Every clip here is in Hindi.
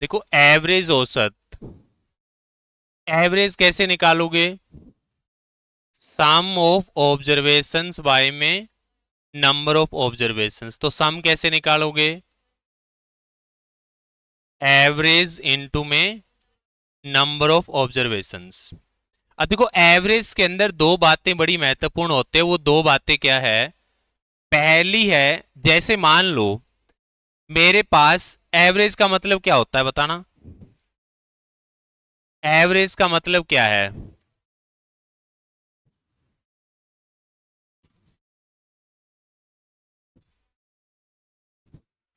देखो एवरेज औसत, एवरेज कैसे निकालोगे? सम ऑफ ऑब्जर्वेशंस बाय में नंबर ऑफ ऑब्जर्वेशंस। तो सम कैसे निकालोगे? एवरेज इनटू में नंबर ऑफ ऑब्जर्वेशंस। अब देखो एवरेज के अंदर दो बातें बड़ी महत्वपूर्ण होते हैं। वो दो बातें क्या है? पहली है, जैसे मान लो मेरे पास, एवरेज का मतलब क्या होता है बताना? एवरेज का मतलब क्या है?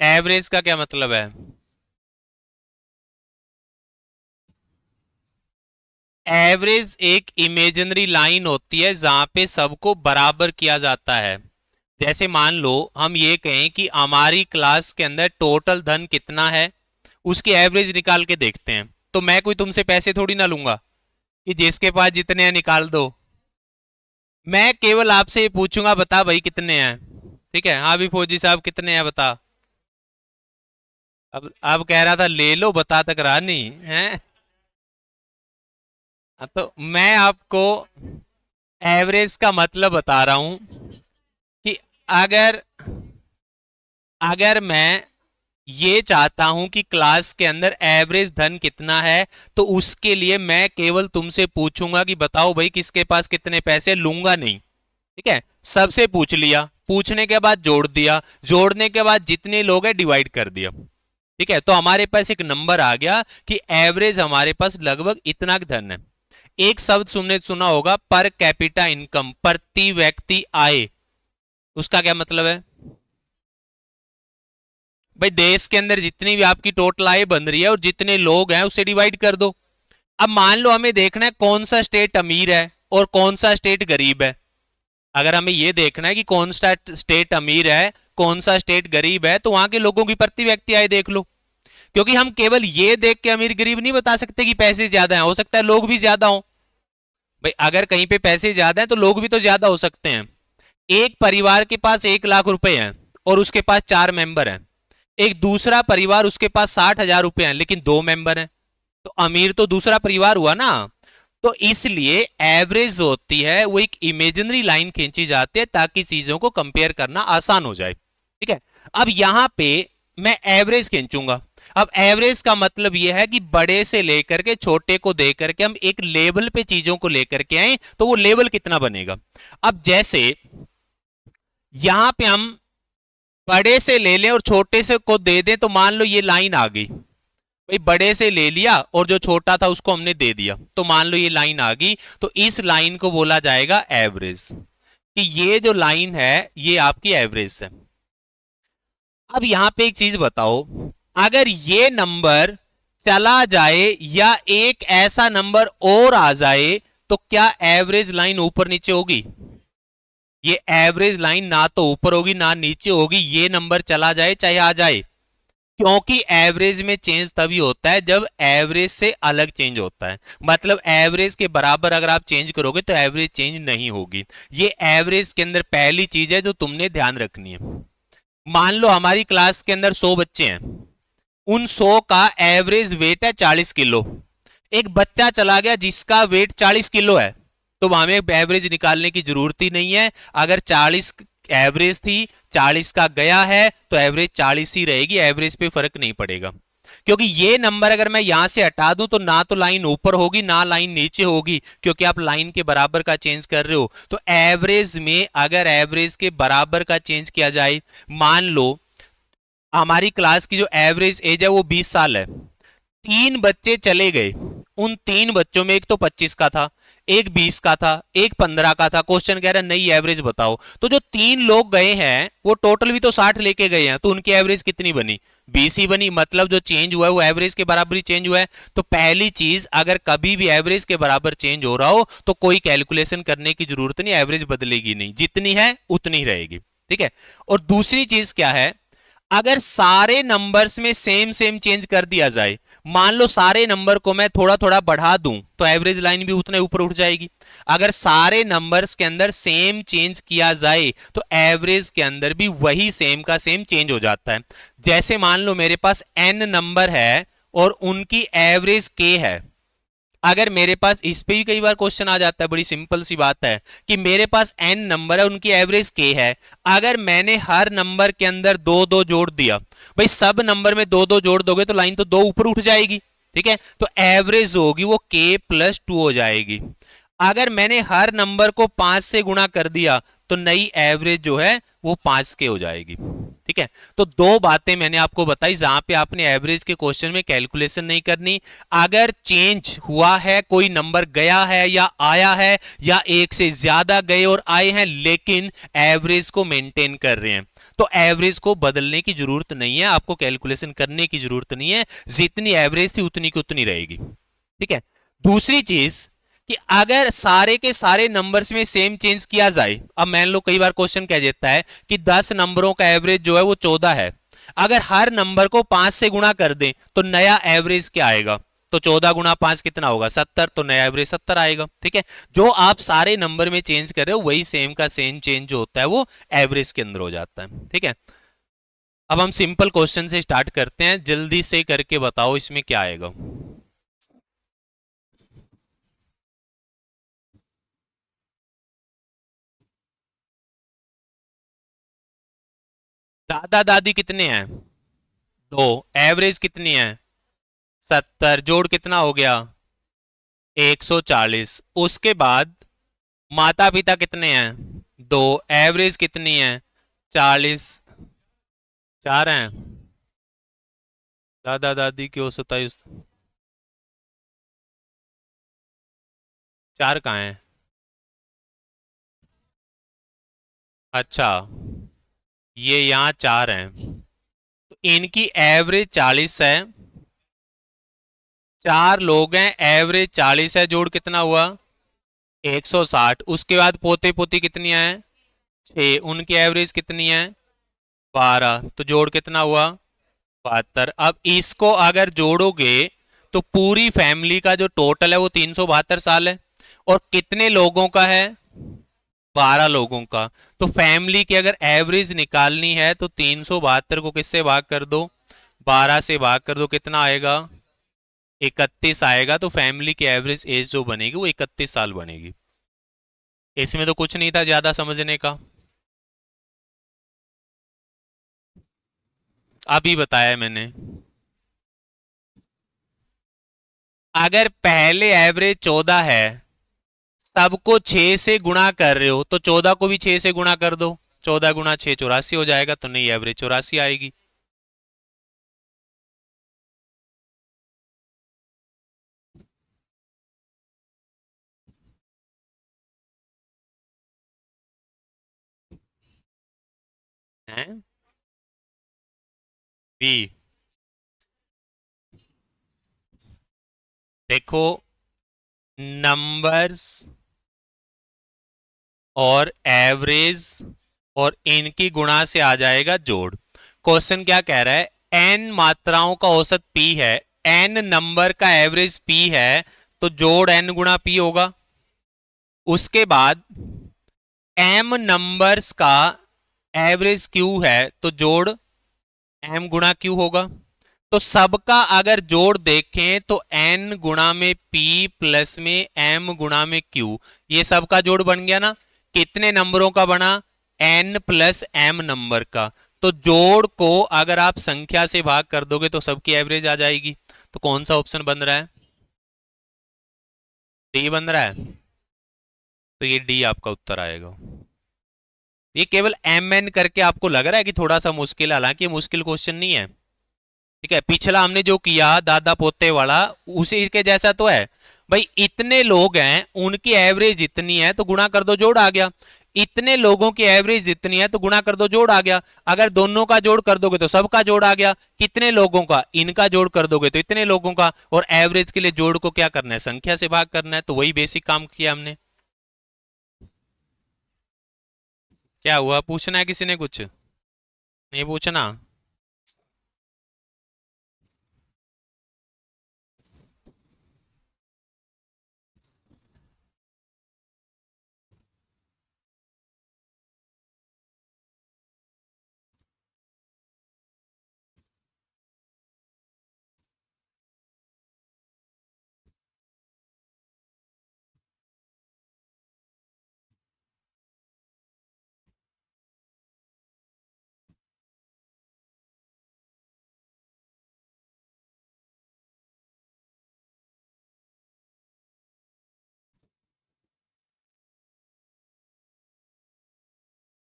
एवरेज का क्या मतलब है? एवरेज एक इमेजिनरी लाइन होती है जहां पे सबको बराबर किया जाता है। जैसे मान लो हम ये कहें कि हमारी क्लास के अंदर टोटल धन कितना है, उसकी एवरेज निकाल के देखते हैं। तो मैं कोई तुमसे पैसे थोड़ी ना लूंगा कि जिसके पास जितने हैं निकाल दो। मैं केवल आपसे ये पूछूंगा, बता भाई कितने हैं। ठीक है, हाँ भी फौजी साहब कितने हैं बता। अब कह रहा था ले लो, बता तक रहा नहीं है। तो मैं आपको एवरेज का मतलब बता रहा हूं कि अगर अगर मैं ये चाहता हूं कि क्लास के अंदर एवरेज धन कितना है, तो उसके लिए मैं केवल तुमसे पूछूंगा कि बताओ भाई किसके पास कितने पैसे, लूंगा नहीं। ठीक है, सबसे पूछ लिया, पूछने के बाद जोड़ दिया, जोड़ने के बाद जितने लोग हैं डिवाइड कर दिया। ठीक है, तो हमारे पास एक नंबर आ गया कि एवरेज हमारे पास लगभग इतना धन है। एक शब्द सुनने सुना होगा, पर कैपिटा इनकम, प्रति व्यक्ति आय। उसका क्या मतलब है? भाई देश के अंदर जितनी भी आपकी टोटल आय बन रही है और जितने लोग हैं उसे डिवाइड कर दो। अब मान लो हमें देखना है कौन सा स्टेट अमीर है और कौन सा स्टेट गरीब है। अगर हमें यह देखना है कि कौन सा स्टेट अमीर है, कौन सा स्टेट गरीब है, तो वहां के लोगों की प्रति व्यक्ति आय देख लो। क्योंकि हम केवल ये देख के अमीर गरीब नहीं बता सकते कि पैसे ज्यादा हैं, हो सकता है लोग भी ज्यादा हो। भाई अगर कहीं पे पैसे ज्यादा हैं तो लोग भी तो ज्यादा हो सकते हैं। एक परिवार के पास 1 लाख रुपए हैं और उसके पास 4 मेंबर हैं। एक दूसरा परिवार, उसके पास 60,000 रुपए हैं लेकिन 2 मेंबर हैं। तो अमीर तो दूसरा परिवार हुआ ना। तो इसलिए एवरेज होती है वो एक इमेजिनरी लाइन खींची जाती है ताकि चीजों को कंपेयर करना आसान हो जाए। ठीक है, अब यहां पे मैं एवरेज खींचूंगा। अब एवरेज का मतलब यह है कि बड़े से लेकर के छोटे को दे करके हम एक लेवल पे चीजों को लेकर के आए, तो वो लेवल कितना बनेगा। अब जैसे यहां पे हम बड़े से ले लें और छोटे से को दे दें, तो मान लो ये लाइन आ गई। भाई बड़े से ले लिया और जो छोटा था उसको हमने दे दिया, तो मान लो ये लाइन आ गई। तो इस लाइन को बोला जाएगा एवरेज, कि ये जो लाइन है ये आपकी एवरेज है। अब यहां पे एक चीज बताओ, अगर ये नंबर चला जाए या एक ऐसा नंबर और आ जाए, तो क्या एवरेज लाइन ऊपर नीचे होगी? ये एवरेज लाइन ना तो ऊपर होगी ना नीचे होगी, ये नंबर चला जाए चाहे आ जाए। क्योंकि एवरेज में चेंज तभी होता है जब एवरेज से अलग चेंज होता है। मतलब एवरेज के बराबर अगर आप चेंज करोगे तो एवरेज चेंज नहीं होगी। ये एवरेज के अंदर पहली चीज है जो तुमने ध्यान रखनी है। मान लो हमारी क्लास के अंदर 100 बच्चे हैं, उन 100 का एवरेज वेट है 40 किलो। एक बच्चा चला गया जिसका वेट 40 किलो है, तो हमें एवरेज निकालने की जरूरत ही नहीं है। अगर 40 एवरेज थी, 40 का गया है, तो एवरेज 40 ही रहेगी, एवरेज पे फर्क नहीं पड़ेगा। क्योंकि ये नंबर अगर मैं यहां से हटा दूं तो ना तो लाइन ऊपर होगी ना लाइन नीचे होगी, क्योंकि आप लाइन के बराबर का चेंज कर रहे हो। तो एवरेज में अगर एवरेज के बराबर का चेंज किया जाए, मान लो हमारी क्लास की जो एवरेज एज है वो 20 साल है, 3 बच्चे चले गए, उन 3 बच्चों में एक तो 25 का था, एक 20 का था, एक 15 का था। क्वेश्चन कह रहा है नई एवरेज बताओ। तो जो 3 लोग गए हैं वो टोटल भी तो 60 लेके गए हैं, तो उनकी एवरेज कितनी बनी? 20 ही बनी। मतलब जो चेंज हुआ है वो एवरेज के बराबर ही चेंज हुआ है। तो पहली चीज, अगर कभी भी एवरेज के बराबर चेंज हो रहा हो तो कोई कैलकुलेशन करने की जरूरत नहीं, एवरेज बदलेगी नहीं, जितनी है उतनी ही रहेगी। ठीक है, और दूसरी चीज क्या है, अगर सारे नंबर्स में सेम सेम चेंज कर दिया जाए, मान लो सारे नंबर को मैं थोड़ा थोड़ा बढ़ा दूं, तो एवरेज लाइन भी उतने ऊपर उठ जाएगी। अगर सारे नंबर्स के अंदर सेम चेंज किया जाए तो एवरेज के अंदर भी वही सेम का सेम चेंज हो जाता है। जैसे मान लो मेरे पास n नंबर है और उनकी एवरेज के है। अगर मेरे पास, इस पे भी कई बार क्वेश्चन आ जाता है, बड़ी सिंपल सी बात है कि मेरे पास एन नंबर है, उनकी एवरेज के है। अगर मैंने हर नंबर के अंदर दो दो जोड़ दिया, भाई सब नंबर में दो दो जोड़ दोगे तो लाइन तो दो ऊपर उठ जाएगी, ठीक है, तो एवरेज होगी वो के प्लस टू हो जाएगी। अगर मैंने हर नंबर को 5 से गुणा कर दिया तो नई एवरेज जो है वो 5 के हो जाएगी, ठीक है। तो दो बातें मैंने आपको बताई जहां पे आपने एवरेज के क्वेश्चन में कैलकुलेशन नहीं करनी। अगर चेंज हुआ है, कोई नंबर गया है या आया है, या एक से ज्यादा गए और आए हैं लेकिन एवरेज को मेंटेन कर रहे हैं, तो एवरेज को बदलने की जरूरत नहीं है, आपको कैलकुलेशन करने की जरूरत नहीं है, जितनी एवरेज थी उतनी की उतनी रहेगी, ठीक है। दूसरी चीज कि अगर सारे के सारे नंबर्स में सेम चेंज किया जाए, अब मान लो कई बार क्वेश्चन कह देता है कि 10 नंबरों का एवरेज जो है वो 14 है, अगर हर नंबर को 5 से गुणा कर दें तो नया एवरेज क्या आएगा, तो 14 गुणा 5 कितना होगा 70, तो नया एवरेज 70 आएगा, ठीक है। जो आप सारे नंबर में चेंज कर रहे हो वही सेम का सेम चेंज जो होता है वो एवरेज के अंदर हो जाता है, ठीक है। अब हम सिंपल क्वेश्चन से स्टार्ट करते हैं, जल्दी से करके बताओ इसमें क्या आएगा। दादा दादी कितने हैं, दो, एवरेज कितनी है 70, जोड़ कितना हो गया 140। उसके बाद माता पिता कितने हैं, दो, एवरेज कितनी है 40, चार हैं। दादा दादी की हो 27, चार कहाँ हैं, अच्छा ये यहाँ चार हैं, तो इनकी एवरेज 40 है, चार लोग हैं, एवरेज 40 है, जोड़ कितना हुआ 160। उसके बाद पोते पोती कितनी है 6, उनकी एवरेज कितनी है 12, तो जोड़ कितना हुआ 72। अब इसको अगर जोड़ोगे तो पूरी फैमिली का जो टोटल है वो 372 साल है, और कितने लोगों का है 12 लोगों का। तो फैमिली की अगर एवरेज निकालनी है तो 372 को किससे भाग कर दो, 12 से भाग कर दो, कितना आएगा 31 आएगा। तो फैमिली की एवरेज एज जो बनेगी वो 31 साल बनेगी। इसमें तो कुछ नहीं था ज्यादा समझने का, अभी बताया मैंने। अगर पहले एवरेज 14 है, सबको 6 से गुणा कर रहे हो तो 14 को भी 6 से गुणा कर दो, 14 गुणा 6 84 हो जाएगा, तो नई एवरेज 84 आएगी। हैं बी, देखो नंबर्स और एवरेज और इनकी गुणा से आ जाएगा जोड़। क्वेश्चन क्या कह रहा है, एन मात्राओं का औसत पी है, एन नंबर का एवरेज पी है, तो जोड़ एन गुणा पी होगा। उसके बाद एम नंबर्स का एवरेज क्यू है, तो जोड़ एम गुणा क्यू होगा। तो सबका अगर जोड़ देखें तो एन गुणा में पी प्लस में एम गुणा में क्यू, ये सबका जोड़ बन गया ना। कितने नंबरों का बना, एन प्लस एम नंबर का। तो जोड़ को अगर आप संख्या से भाग कर दोगे तो सबकी एवरेज आ जाएगी। तो कौन सा ऑप्शन बन रहा है, डी बन रहा है। तो ये डी आपका उत्तर आएगा। ये केवल एम एन करके आपको लग रहा है कि थोड़ा सा मुश्किल है, हालांकि ये मुश्किल क्वेश्चन नहीं है, ठीक है। पिछला हमने जो किया दादा पोते वाला उसी के जैसा तो है। भाई इतने लोग हैं, उनकी एवरेज इतनी है तो गुणा कर दो, जोड़ आ गया। इतने लोगों की एवरेज इतनी है तो गुणा कर दो, जोड़ आ गया। अगर दोनों का जोड़ कर दोगे तो सबका जोड़ आ गया। कितने लोगों का, इनका जोड़ कर दोगे तो इतने लोगों का। और एवरेज के लिए जोड़ को क्या करना है, संख्या से भाग करना है। तो वही बेसिक काम किया हमने। क्या हुआ, पूछना है किसी ने कुछ, नहीं पूछना।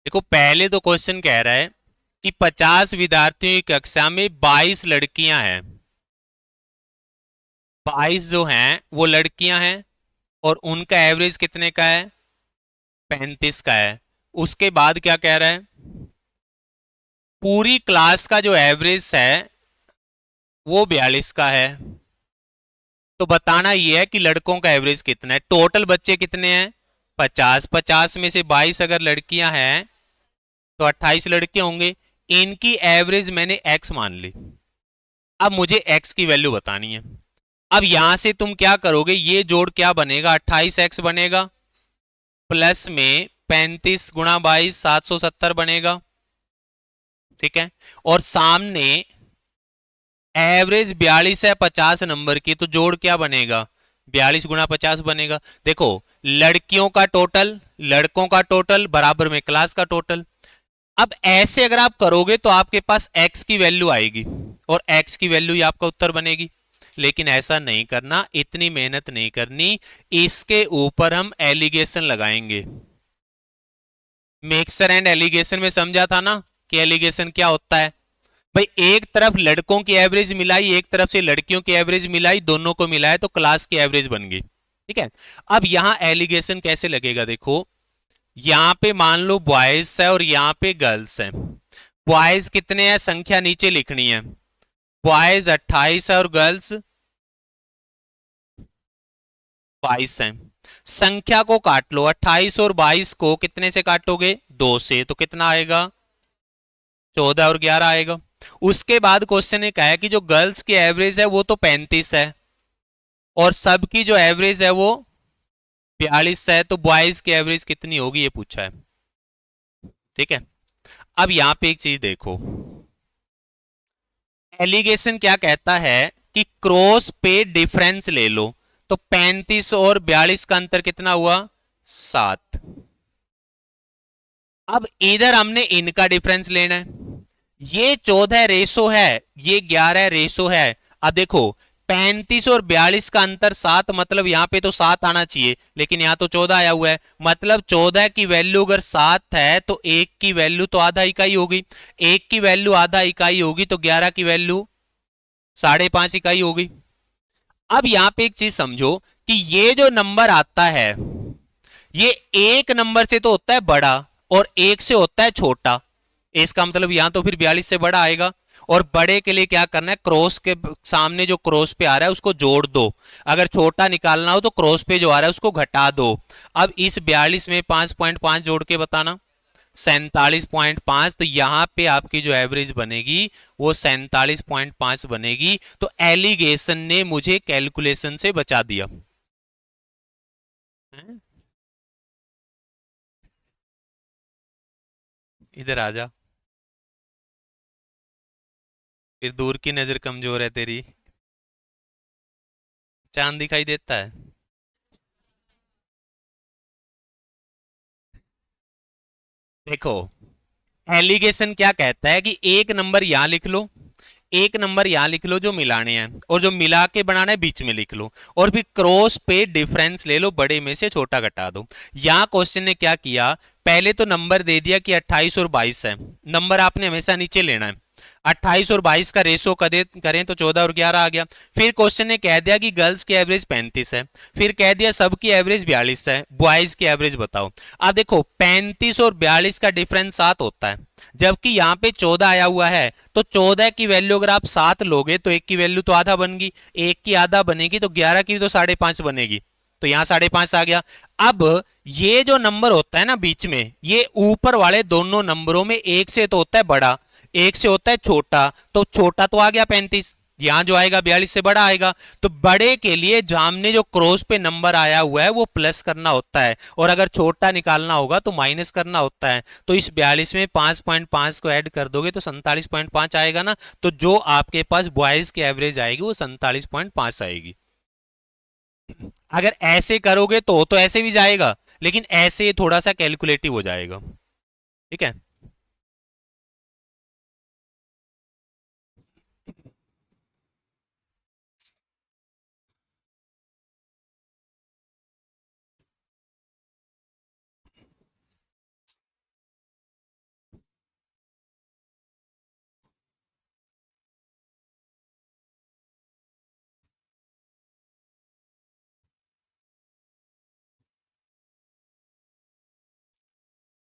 देखो पहले तो क्वेश्चन कह रहा है कि 50 विद्यार्थियों की कक्षा में 22 लड़कियां हैं, 22 जो हैं वो लड़कियां हैं, और उनका एवरेज कितने का है? 35 का है। उसके बाद क्या कह रहा है? पूरी क्लास का जो एवरेज है वो 42 का है। तो बताना ये है कि लड़कों का एवरेज कितना है। टोटल बच्चे कितने हैं? 50। 50 में से 22 अगर लड़कियां हैं तो 28 लड़के होंगे। इनकी एवरेज मैंने x मान ली। अब मुझे x की वैल्यू बतानी है। अब यहां से तुम क्या करोगे, ये जोड़ क्या बनेगा? 28x बनेगा, प्लस में 35 गुणा 22 770 बनेगा। ठीक है। और सामने एवरेज 42 है 50 नंबर की, तो जोड़ क्या बनेगा? 42 गुणा 50 बनेगा। देखो, लड़कियों का टोटल, लड़कों का टोटल बराबर में क्लास का टोटल। अब ऐसे अगर आप करोगे तो आपके पास x की वैल्यू आएगी, और x की वैल्यू ही आपका उत्तर बनेगी। लेकिन ऐसा नहीं करना, इतनी मेहनत नहीं करनी। इसके ऊपर हम एलिगेशन लगाएंगे। मिक्सर एंड एलिगेशन में समझा था ना कि एलिगेशन क्या होता है। भाई एक तरफ लड़कों की एवरेज मिलाई, एक तरफ से लड़कियों की एवरेज मिलाई, दोनों को मिलाए तो क्लास की एवरेज बन गई। ठीक है। अब यहां एलिगेशन कैसे लगेगा? देखो, यहां पे मान लो बॉयज है और यहां पे गर्ल्स है। बॉयज कितने हैं? संख्या नीचे लिखनी है। बॉयज 28 है और गर्ल्स 22 है। संख्या को काट लो, 28 और 22 को कितने से काटोगे? 2 से, तो कितना आएगा? 14 और 11 आएगा। उसके बाद क्वेश्चन ने कहा है कि जो गर्ल्स की एवरेज है वो तो 35 है, और सबकी जो एवरेज है वो 42 है, तो बॉयज की एवरेज कितनी होगी ये पूछा है। ठीक है। अब यहां पे एक चीज देखो, एलिगेशन क्या कहता है कि क्रॉस पे डिफरेंस ले लो। तो 35 और 42 का अंतर कितना हुआ? 7। अब इधर हमने इनका डिफरेंस लेना है। ये 14 रेशो है, ये 11 रेशो है। अब देखो, 35 और 42 का अंतर 7, मतलब यहां पे तो 7 आना चाहिए, लेकिन यहां तो 14 आया हुआ है। मतलब 14 की वैल्यू अगर 7 है तो 1 की वैल्यू तो आधा इकाई होगी। 1 की वैल्यू आधा इकाई होगी तो 11 की वैल्यू 5.5 इकाई होगी। अब यहां पे एक चीज समझो कि ये जो नंबर आता है, ये एक नंबर से तो होता है बड़ा और एक से होता है छोटा। इसका मतलब यहां तो फिर 42 से बड़ा आएगा। और बड़े के लिए क्या करना है? क्रॉस के सामने जो क्रॉस पे आ रहा है उसको जोड़ दो। अगर छोटा निकालना हो तो क्रॉस पे जो आ रहा है उसको घटा दो। अब इस 42 में 5.5 जोड़ के बताना। 47.5। तो यहां पे आपकी जो एवरेज बनेगी वो 47.5 बनेगी। तो एलिगेशन ने मुझे कैलकुलेशन से बचा दिया। इधर आ जा, फिर दूर की नजर कमजोर है तेरी। चांद दिखाई देता है। देखो, एलिगेशन क्या कहता है कि एक नंबर यहां लिख लो, एक नंबर यहां लिख लो जो मिलाने हैं, और जो मिला के बनाना है बीच में लिख लो, और फिर क्रॉस पे डिफरेंस ले लो, बड़े में से छोटा घटा दो। यहां क्वेश्चन ने क्या किया, पहले तो नंबर दे दिया कि 28 और 22 है। नंबर आपने हमेशा नीचे लेना है। 28 और 22 का रेशो करें तो 14 और 11 आ गया। फिर क्वेश्चन ने कह दिया कि गर्ल्स की एवरेज 35 है, फिर कह दिया सबकी एवरेज 42 है, बॉयज की एवरेज बताओ। अब देखो, 35 और 42 का डिफरेंस 7 होता है, जबकि यहां पे 14 आया हुआ है। तो 14 की वैल्यू अगर आप 7 लोगे तो एक की वैल्यू तो आधा बन गई, एक की आधा बनेगी तो 11 की तो 5.5 बनेगी। तो यहां 5.5 आ गया। अब ये जो नंबर होता है ना बीच में, ये ऊपर वाले दोनों नंबरों में एक से तो होता है बड़ा, एक से होता है छोटा। तो छोटा तो आ गया 35, यहां जो आएगा 42 से बड़ा आएगा। तो बड़े के लिए सामने जो क्रॉस पे नंबर आया हुआ है वो प्लस करना होता है, और अगर छोटा निकालना होगा तो माइनस करना होता है। तो इस 42 में 5.5 को ऐड कर दोगे तो 47.5 आएगा ना। तो जो आपके पास बॉयज की एवरेज आएगी वो 47.5 आएगी। अगर ऐसे करोगे तो ऐसे भी जाएगा, लेकिन ऐसे थोड़ा सा कैलकुलेटिव हो जाएगा। ठीक है।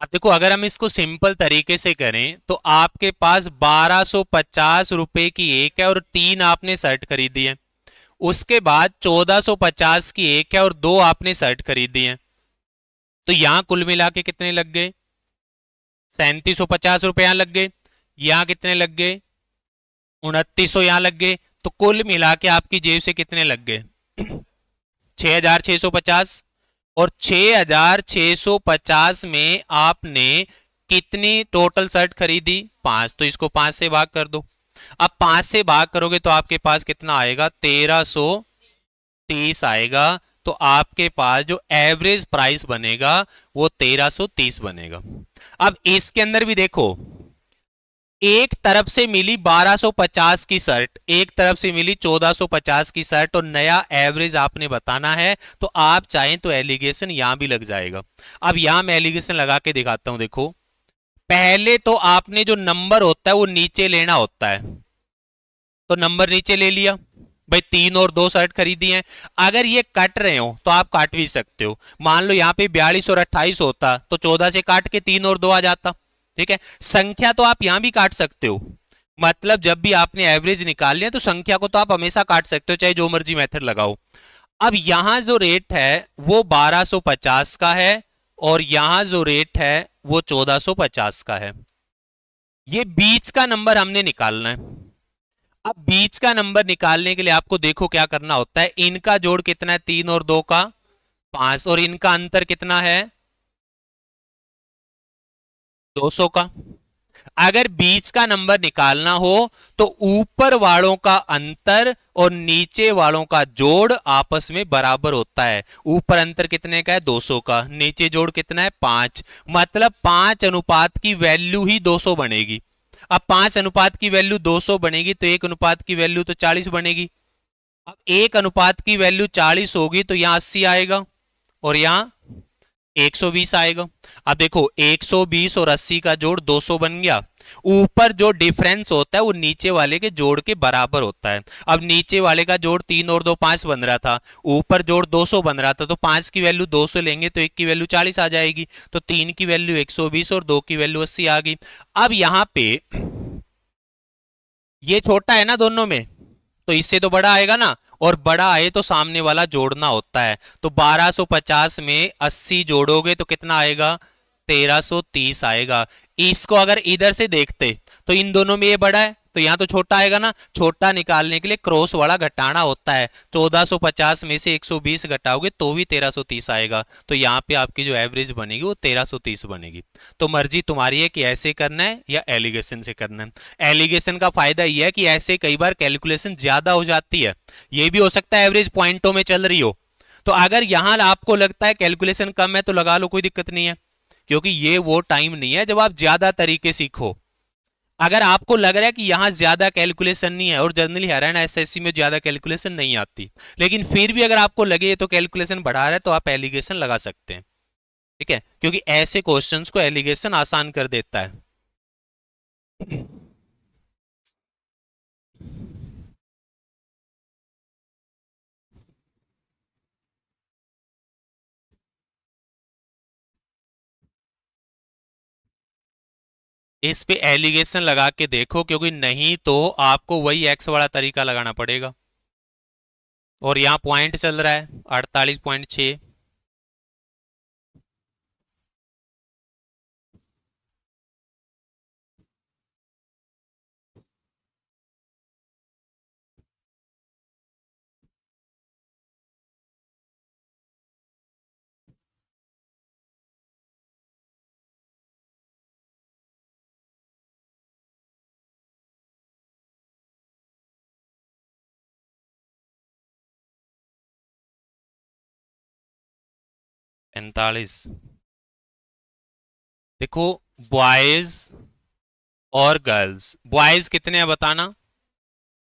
अब देखो, अगर हम इसको सिंपल तरीके से करें तो आपके पास 1250 रुपए की एक है और 3 आपने शर्ट खरीदी है। उसके बाद 1450 की एक है और 2 आपने शर्ट खरीदी है। तो यहां कुल मिला के कितने लग गए? 3750 रुपए यहां लग गए। यहां कितने लग गए? 2900 यहां लग गए। तो कुल मिला के आपकी जेब से कितने लग गए? 6650। और 6650 में आपने कितनी टोटल शर्ट खरीदी? 5। तो इसको 5 से भाग कर दो। अब 5 से भाग करोगे तो आपके पास कितना आएगा? 1330 आएगा। तो आपके पास जो एवरेज प्राइस बनेगा वो 1330 बनेगा। अब इसके अंदर भी देखो, एक तरफ से मिली 1250 की शर्ट, एक तरफ से मिली 1450 की शर्ट, और नया एवरेज आपने बताना है। तो आप चाहें तो एलिगेशन यहां भी लग जाएगा। अब यहां मैं एलिगेशन लगा के दिखाता हूं। देखो, पहले तो आपने जो नंबर होता है वो नीचे लेना होता है। तो नंबर नीचे ले लिया भाई, 3 और 2 शर्ट खरीदी हैं। अगर ये कट रहे हो तो आप काट भी सकते हो। मान लो यहाँ पे 42 और 28 होता तो 14 से काट के 3 और 2 आ जाता। ठीक है, संख्या तो आप यहां भी काट सकते हो। मतलब जब भी आपने एवरेज निकाल लिया तो संख्या को तो आप हमेशा काट सकते हो, चाहे जो मर्जी मेथड लगाओ। अब यहां जो रेट है वो 1250 का है, और यहां जो रेट है वो 1450 का है। ये बीच का नंबर हमने निकालना है। अब बीच का नंबर निकालने के लिए आपको देखो क्या करना होता है। इनका जोड़ कितना है? 3 और 2 का 5, और इनका अंतर कितना है? 200 का। अगर बीच का नंबर निकालना हो तो ऊपर वालों का अंतर और नीचे वालों का जोड़ आपस में बराबर होता है। ऊपर अंतर कितने का है? 200 का। नीचे जोड़ कितना है? 5। मतलब 5 अनुपात की वैल्यू ही 200 बनेगी। अब 5 अनुपात की वैल्यू 200 बनेगी तो 1 अनुपात की वैल्यू तो 40 बनेगी। अब 1 अनुपात की वैल्यू 40 होगी तो यहां 80 आएगा और यहां 120 आएगा। अब देखो, 120 और 80 का जोड़ 200 बन गया। ऊपर जो डिफरेंस होता है वो नीचे वाले के जोड़ के बराबर होता है। अब नीचे वाले का जोड़ 3 और 2 5 बन रहा था, ऊपर जोड़ 200 बन रहा था, तो 5 की वैल्यू 200 लेंगे तो 1 की वैल्यू 40 आ जाएगी। तो 3 की वैल्यू 120 और 2 की वैल्यू 80 आ गई। अब यहां पे ये छोटा है ना दोनों में, तो इससे तो बड़ा आएगा ना, और बड़ा आए तो सामने वाला जोड़ना होता है। तो 1250 में 80 जोड़ोगे तो कितना आएगा? 1330 आएगा। इसको अगर इधर से देखते तो इन दोनों में ये बड़ा है तो यहां तो छोटा आएगा ना। छोटा निकालने के लिए क्रॉस वाला घटाना होता है। 1450 में से 120 घटाओगे तो भी 1330 आएगा। तो यहाँ पे आपकी जो एवरेज बनेगी वो 1330 बनेगी। तो मर्जी तुम्हारी है कि ऐसे करना है या एलिगेशन से करना है। एलिगेशन का फायदा यह है कि ऐसे कई बार कैलकुलेशन ज्यादा हो जाती है। ये भी हो सकता है एवरेज पॉइंटों में चल रही हो, तो अगर यहां आपको लगता है कैलकुलेशन कम है तो लगा लो, कोई दिक्कत नहीं है। क्योंकि ये वो टाइम नहीं है जब आप ज्यादा तरीके सीखो। अगर आपको लग रहा है कि यहां ज्यादा कैलकुलेशन नहीं है, और जनरली हरियाणा एसएससी में ज्यादा कैलकुलेशन नहीं आती, लेकिन फिर भी अगर आपको लगे तो कैलकुलेशन बढ़ा रहा है तो आप एलिगेशन लगा सकते हैं। ठीक है, क्योंकि ऐसे क्वेश्चंस को एलिगेशन आसान कर देता है। इस पे एलिगेशन लगा के देखो, क्योंकि नहीं तो आपको वही एक्स वाला तरीका लगाना पड़ेगा। और यहाँ पॉइंट चल रहा है 48.6। 45। देखो, बॉयज और गर्ल्स, बॉयज कितने हैं बताना?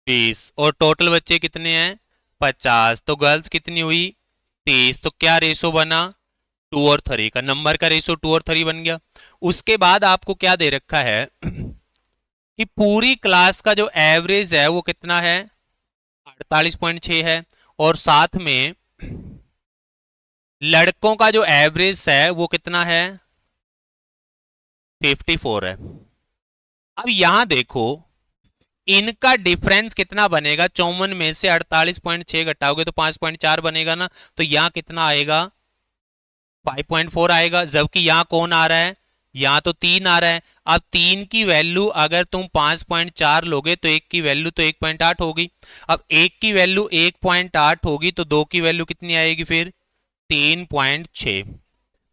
20। और टोटल बच्चे कितने हैं? 50। तो गर्ल्स कितनी हुई? 30। तो क्या रेशो बना? 2 और 3 का। नंबर का रेशो 2 और 3 बन गया। उसके बाद आपको क्या दे रखा है कि पूरी क्लास का जो एवरेज है वो कितना है? 48.6 है। और साथ में लड़कों का जो एवरेज है वो कितना है? 54 है। अब यहां देखो, इनका डिफरेंस कितना बनेगा, 54 में से 48.6 घटाओगे तो 5.4 बनेगा ना, तो यहां कितना आएगा, 5.4 आएगा। जबकि यहां कौन आ रहा है, यहां तो 3 आ रहा है। अब 3 की वैल्यू अगर तुम 5.4 लोगे तो एक की वैल्यू तो 1.8 होगी। अब एक की वैल्यू 1.8 होगी तो दो की वैल्यू कितनी आएगी फिर, 3.6।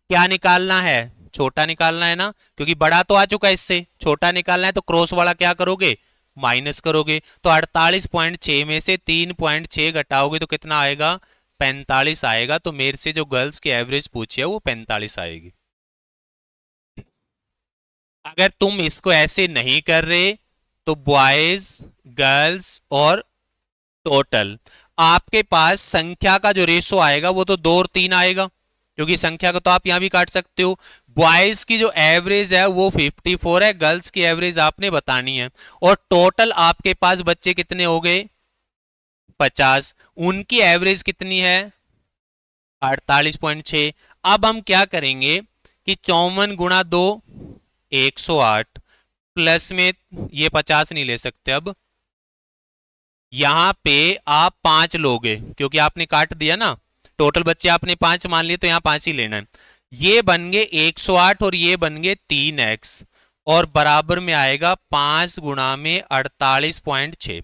क्या निकालना है, छोटा निकालना है ना, क्योंकि बड़ा तो आ चुका है इससे, छोटा निकालना है तो क्रॉस वाला क्या करोगे, माइनस करोगे। तो 48.6 में से 3.6 घटाओगे तो कितना आएगा, 45 आएगा। तो मेरे से जो गर्ल्स की एवरेज पूछी है वो 45 आएगी। अगर तुम इसको ऐसे नहीं कर रहे तो बॉयज, गर्ल्स और टोटल, आपके पास संख्या का जो रेशो आएगा वो तो 2 और 3 आएगा, क्योंकि संख्या को तो आप यहां भी काट सकते हो। बॉयज की जो एवरेज है वो 54 है, गर्ल्स की एवरेज आपने बतानी है। और टोटल आपके पास बच्चे कितने हो गए, 50, उनकी एवरेज कितनी है, 48.6। अब हम क्या करेंगे कि 54 गुणा 2, 108, प्लस में ये 50 नहीं ले सकते। अब यहां पे आप 5 लोगे क्योंकि आपने काट दिया ना, टोटल बच्चे आपने 5 मान लिए तो यहां 5 ही लेना है। ये बन गए 108 और ये बन गए 3x, और बराबर में आएगा 5 गुणा में 48.6।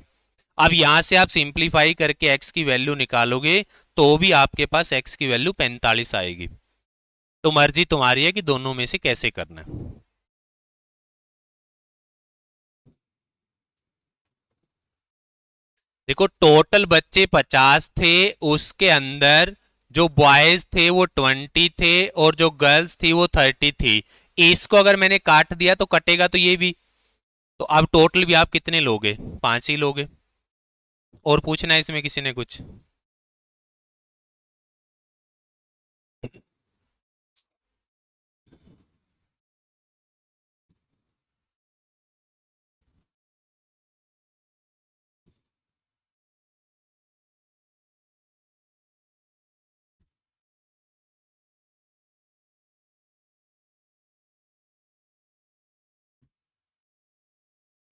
अब यहां से आप सिंप्लीफाई करके x की वैल्यू निकालोगे तो भी आपके पास x की वैल्यू 45 आएगी। तो मर्जी तुम्हारी है कि दोनों में से कैसे करना है। देखो टोटल बच्चे 50 थे, उसके अंदर जो बॉयज थे वो 20 थे और जो गर्ल्स थी वो 30 थी। इसको अगर मैंने काट दिया तो कटेगा तो ये भी। तो अब टोटल भी आप कितने लोगे, 5 ही लोगे। और पूछना है इसमें किसी ने कुछ।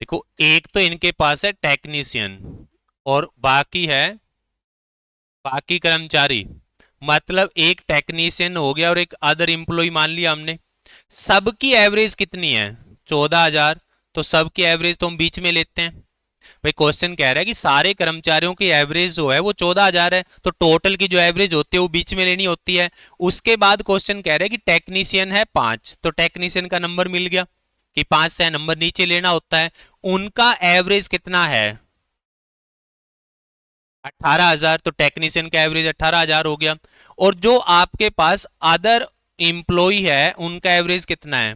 देखो एक तो इनके पास है टेक्नीशियन और बाकी है, बाकी कर्मचारी। मतलब एक टेक्नीशियन हो गया और एक अदर एम्प्लॉय मान लिया हमने। सबकी एवरेज कितनी है, 14,000। तो सबकी एवरेज तो हम बीच में लेते हैं। भाई क्वेश्चन कह रहा है कि सारे कर्मचारियों की एवरेज जो है वो 14,000 है, तो टोटल की जो एवरेज होती है वो बीच में लेनी होती है। उसके बाद क्वेश्चन कह रहा है कि टेक्नीशियन है 5, तो टेक्नीशियन का नंबर मिल गया कि 5 से नंबर नीचे लेना होता है। उनका एवरेज कितना है, 18,000, तो टेक्नीशियन का एवरेज 18,000 हो गया। और जो आपके पास अदर इंप्लॉय है उनका एवरेज कितना है,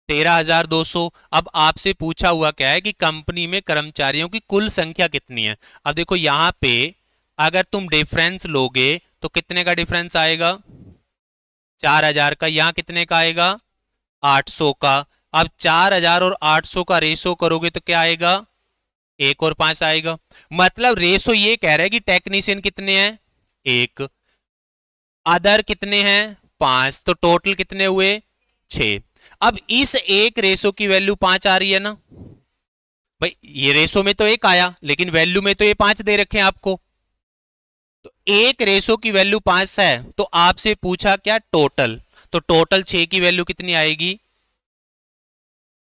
13,200। अब आपसे पूछा हुआ क्या है कि कंपनी में कर्मचारियों की कुल संख्या कितनी है। अब देखो यहां पे अगर तुम डिफरेंस लोगे तो कितने का डिफरेंस आएगा, 4,000 का। यहां कितने का आएगा, 800 का। अब 4,000 और 800 का रेशो करोगे तो क्या आएगा, 1 और 5 आएगा। मतलब रेशो ये कह रहा है कि टेक्नीशियन कितने हैं, 1, अदर कितने हैं, 5, तो टोटल कितने हुए, 6। अब इस एक रेशो की वैल्यू 5 आ रही है ना, भाई ये रेशो में तो 1 आया लेकिन वैल्यू में तो ये 5 दे रखे हैं आपको। तो एक रेशो की वैल्यू 5 है, तो आपसे पूछा क्या, टोटल। तो टोटल 6 की वैल्यू कितनी आएगी,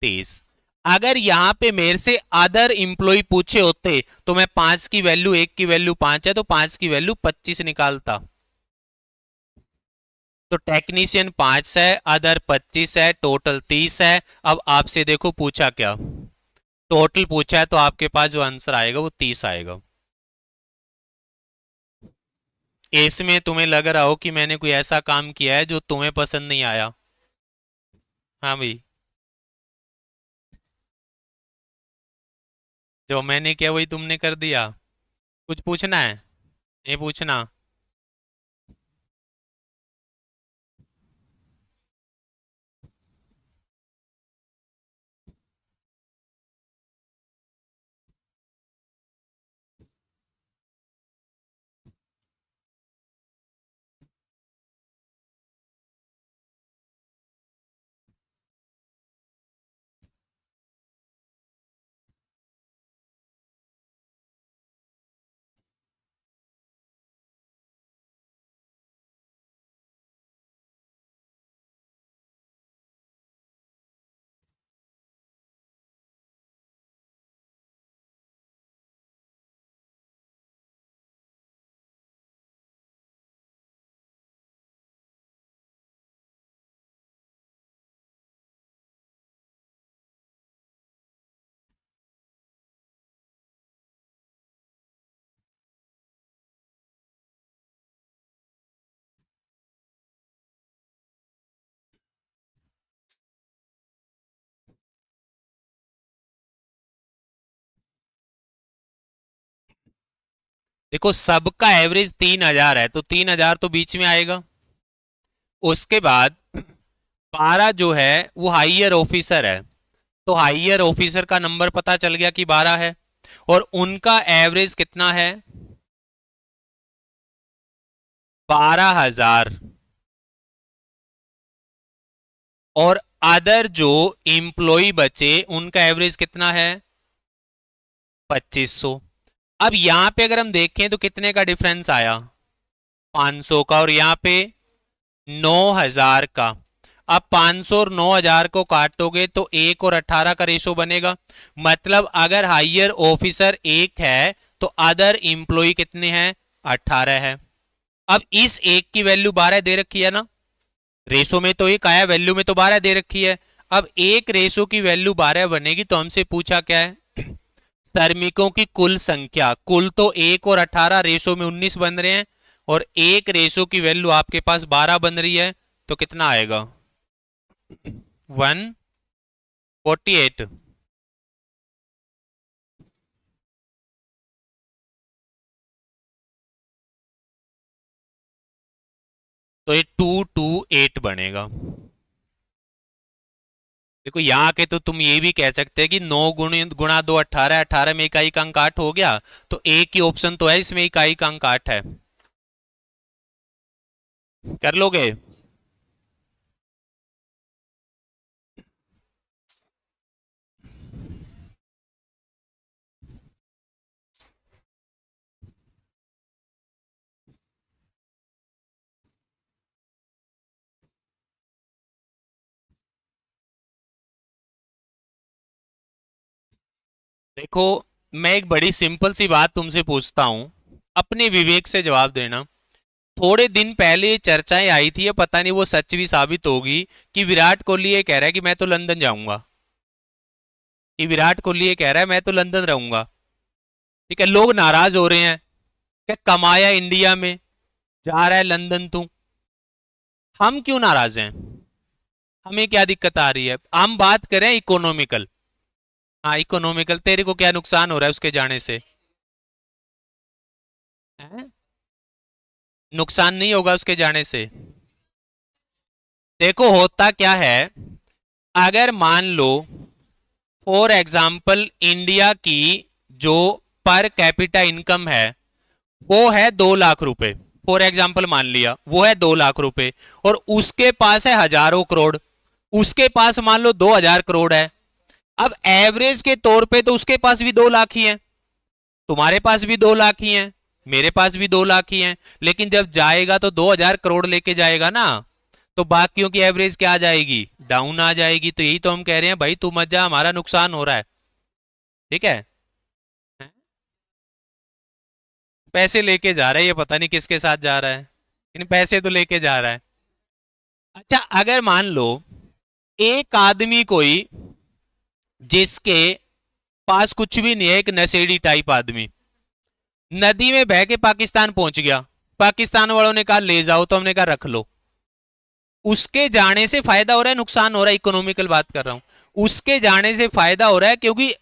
23। अगर यहां पे मेरे से अदर इंप्लॉय पूछे होते तो मैं 5 की वैल्यू, एक की वैल्यू 5 है तो 5 की वैल्यू 25 निकालता। तो टेक्नीशियन 5 है, अदर 25 है, टोटल 30 है। अब आपसे देखो पूछा क्या, टोटल पूछा है तो आपके पास जो आंसर आएगा वो 30 आएगा। इसमें तुम्हें लग रहा हो कि मैंने कोई ऐसा काम किया है जो तुम्हें पसंद नहीं आया। हाँ भाई, जो मैंने किया वही तुमने कर दिया। कुछ पूछना है, नहीं पूछना। देखो सबका एवरेज 3000 है, तो 3000 तो बीच में आएगा। उसके बाद 12 जो है वो हायर ऑफिसर है, तो हायर ऑफिसर का नंबर पता चल गया कि 12 है, और उनका एवरेज कितना है, 12,000। और अदर जो इंप्लॉय बचे उनका एवरेज कितना है, 2500। अब यहां पे अगर हम देखें तो कितने का डिफरेंस आया, 500 का, और यहां पे 9,000 का। अब 500 और 9,000 को काटोगे तो 1 और 18 का रेशो बनेगा। मतलब अगर हायर ऑफिसर 1 है तो अदर इंप्लॉय कितने हैं, 18 है। अब इस एक की वैल्यू 12 दे रखी है ना, रेशो में तो 1 आया, वैल्यू में तो 12 दे रखी है। अब एक रेशो की वैल्यू 12 बनेगी, तो हमसे पूछा क्या है, श्रमिकों की कुल संख्या। कुल तो 1 और 18 रेशो में 19 बन रहे हैं, और एक रेशो की वैल्यू आपके पास 12 बन रही है, तो कितना आएगा, 148। तो ये 228 बनेगा। देखो यहाँ के तो तुम ये भी कह सकते हैं कि 9 गुणा 2 18, 18 में इकाई का अंक 8 हो गया, तो एक ही ऑप्शन तो है इसमें इकाई का अंक 8 है। कर लोगे? देखो, मैं एक बड़ी सिंपल सी बात तुमसे पूछता हूं, अपने विवेक से जवाब देना। थोड़े दिन पहले ये चर्चाएं आई थी, ये पता नहीं वो सच भी साबित होगी, कि विराट कोहली ये कह रहा है कि मैं तो लंदन जाऊंगा, कि विराट कोहली ये कह रहा है मैं तो लंदन रहूंगा। ठीक है, लोग नाराज हो रहे हैं, क्या कमाया इंडिया में, जा रहा है लंदन तू। हम क्यों नाराज हैं, हमें क्या दिक्कत आ रही है? हम बात करें इकोनॉमिकल। हाँ इकोनॉमिकल, तेरे को क्या नुकसान हो रहा है उसके जाने से? हैं? नुकसान नहीं होगा उसके जाने से। देखो होता क्या है, अगर मान लो फॉर एग्जाम्पल इंडिया की जो पर कैपिटा इनकम है वो है 2 लाख रुपए, फॉर एग्जाम्पल मान लिया वो है 2 लाख रुपए, और उसके पास है हजारों करोड़, उसके पास मान लो 2,000 करोड़ है। अब एवरेज के तौर पे तो उसके पास भी 2 लाख ही है, तुम्हारे पास भी 2 लाख ही है, मेरे पास भी 2 लाख ही है। लेकिन जब जाएगा तो 2,000 करोड़ लेके जाएगा ना, तो बाकियों की एवरेज क्या आ जाएगी, डाउन आ जाएगी। तो यही तो हम कह रहे हैं, भाई तू मत जा, हमारा नुकसान हो रहा है। ठीक है, पैसे लेके जा रहा है, ये पता नहीं किसके साथ जा रहा है, लेकिन पैसे तो लेके जा रहा है। अच्छा अगर मान लो एक आदमी कोई जिसके पास कुछ भी नहीं है, एक नशेड़ी टाइप आदमी, नदी में बह के पाकिस्तान पहुंच गया, पाकिस्तान वालों ने कहा ले जाओ, तो हमने कहा रख लो। उसके जाने से फायदा हो रहा है, नुकसान हो रहा है, इकोनॉमिकल बात कर रहा हूं। उसके जाने से फायदा हो रहा है, क्योंकि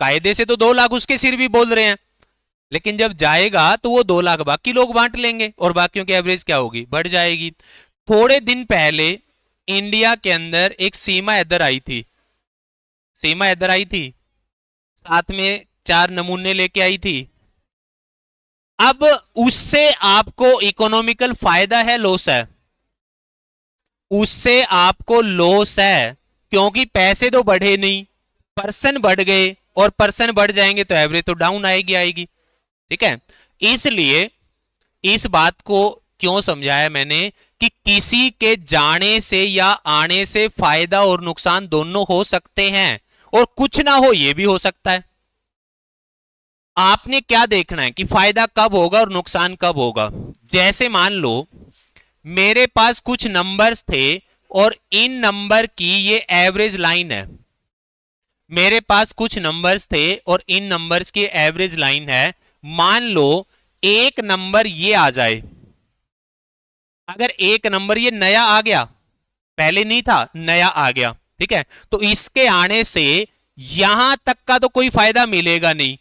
कायदे से तो 2 लाख उसके सिर भी बोल रहे हैं, लेकिन जब जाएगा तो वो 2 लाख बाकी लोग बांट लेंगे, और बाकियों की एवरेज क्या होगी, बढ़ जाएगी। थोड़े दिन पहले इंडिया के अंदर एक सीमा हैदर आई थी, सीमा हैदर आई थी, साथ में 4 नमूने लेके आई थी। अब उससे आपको इकोनॉमिकल फायदा है लॉस है? उससे आपको लॉस है, क्योंकि पैसे तो बढ़े नहीं, पर्सन बढ़ गए, और पर्सन बढ़ जाएंगे तो एवरेज तो डाउन आएगी आएगी। ठीक है, इसलिए इस बात को क्यों समझाया मैंने, कि किसी के जाने से या आने से फायदा और नुकसान दोनों हो सकते हैं, और कुछ ना हो ये भी हो सकता है। आपने क्या देखना है कि फायदा कब होगा और नुकसान कब होगा। जैसे मान लो मेरे पास कुछ नंबर्स थे, और इन नंबर की ये एवरेज लाइन है, मेरे पास कुछ नंबर्स थे और इन नंबर्स की एवरेज लाइन है। मान लो एक नंबर ये आ जाए, अगर एक नंबर ये नया आ गया, पहले नहीं था, नया आ गया, ठीक है, तो इसके आने से यहां तक का तो कोई फायदा मिलेगा नहीं,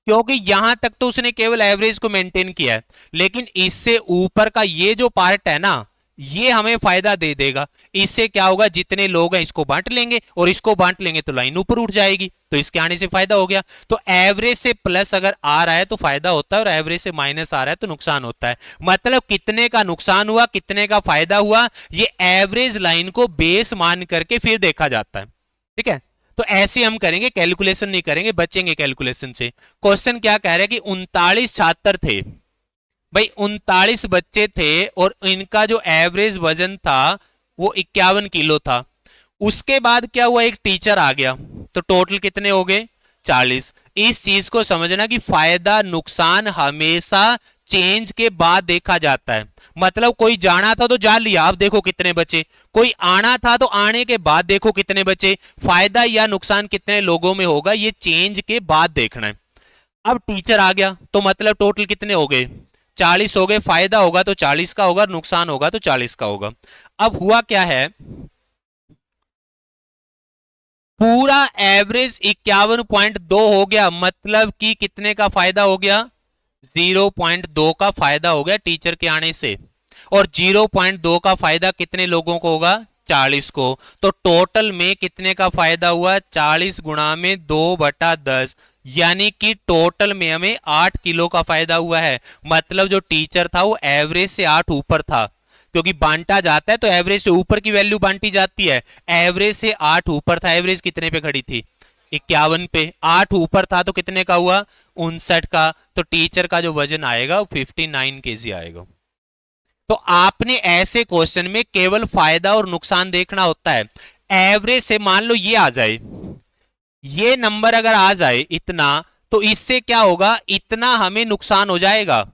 क्योंकि यहां तक तो उसने केवल एवरेज को मेंटेन किया है, लेकिन इससे ऊपर का ये जो पार्ट है ना, ये हमें फायदा दे देगा। इससे क्या होगा, जितने लोग हैं इसको बांट लेंगे और इसको बांट लेंगे तो लाइन ऊपर उठ जाएगी, तो इसके आने से फायदा हो गया। तो एवरेज से प्लस अगर आ रहा है तो फायदा होता है, और एवरेज से माइनस आ रहा है तो नुकसान होता है। मतलब कितने का नुकसान हुआ, कितने का फायदा हुआ, ये एवरेज लाइन को बेस मान करके फिर देखा जाता है। ठीक है, तो ऐसे हम करेंगे, कैलकुलेशन नहीं करेंगे, बचेंगे कैलकुलेशन से। क्वेश्चन क्या कह रहा है कि 39 छात्र थे भाई, 39 बच्चे थे और इनका जो एवरेज वजन था वो 51 किलो था। उसके बाद क्या हुआ, एक टीचर आ गया, तो टोटल कितने हो गए, 40। इस चीज को समझना कि फायदा नुकसान हमेशा चेंज के बाद देखा जाता है। मतलब कोई जाना था तो जा लिया, आप देखो कितने बचे, कोई आना था तो आने के बाद देखो कितने बचे। फायदा या नुकसान कितने लोगों में होगा ये चेंज के बाद देखना है। अब टीचर आ गया तो मतलब टोटल कितने हो गए, 40 हो गए। फायदा होगा तो 40 का होगा, नुकसान होगा तो 40 का होगा। अब हुआ क्या है, पूरा एवरेज 51.2 हो गया, मतलब कि कितने का फायदा हो गया, 0.2 का फायदा हो गया टीचर के आने से। और 0.2 का फायदा कितने लोगों को होगा, 40 को। तो टोटल में कितने का फायदा हुआ, 40 गुणा में 2/10, यानी कि टोटल में हमें 8 किलो का फायदा हुआ है। मतलब जो टीचर था वो एवरेज से 8 ऊपर था, क्योंकि बांटा जाता है तो एवरेज से ऊपर की वैल्यू बांटी जाती है। एवरेज से 8 ऊपर था, एवरेज कितने पे खड़ी थी, 51 पे। 8 ऊपर था तो कितने का हुआ, 59 का। तो टीचर का जो वजन आएगा वो 59 kg आएगा। तो आपने ऐसे क्वेश्चन में केवल फायदा और नुकसान देखना होता है। एवरेज से मान लो ये आ जाए, ये नंबर अगर आ जाए इतना, तो इससे क्या होगा, इतना हमें नुकसान हो जाएगा।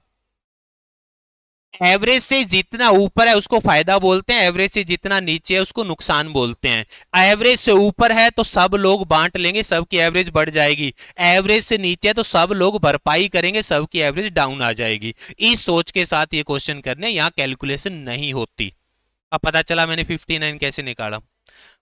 एवरेज से जितना ऊपर है उसको फायदा बोलते हैं, एवरेज से जितना नीचे है उसको नुकसान बोलते हैं। एवरेज से ऊपर है तो सब लोग बांट लेंगे, सबकी एवरेज बढ़ जाएगी। एवरेज से नीचे है तो सब लोग भरपाई करेंगे, सबकी एवरेज डाउन आ जाएगी। इस सोच के साथ ये क्वेश्चन करने, यहां कैलकुलेशन नहीं होती। अब पता चला मैंने 59 कैसे निकाला।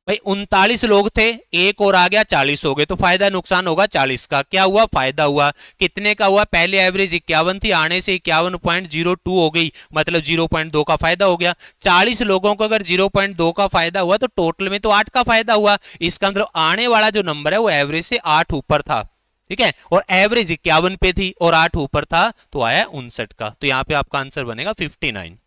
भाई 39 लोग थे, एक और आ गया, 40 हो गए, तो फायदा नुकसान होगा 40 का। क्या हुआ, फायदा हुआ। कितने का हुआ, पहले एवरेज 51 थी, आने से 51.02 हो गई, मतलब 0.2 का फायदा हो गया। 40 लोगों को अगर 0.2 का फायदा हुआ तो टोटल में तो 8 का फायदा हुआ। इसका मतलब आने वाला जो नंबर है वो एवरेज से 8 ऊपर था। ठीक है, और एवरेज 51 पे थी और 8 ऊपर था, तो आया 59 का। तो यहां पे आपका आंसर बनेगा 59।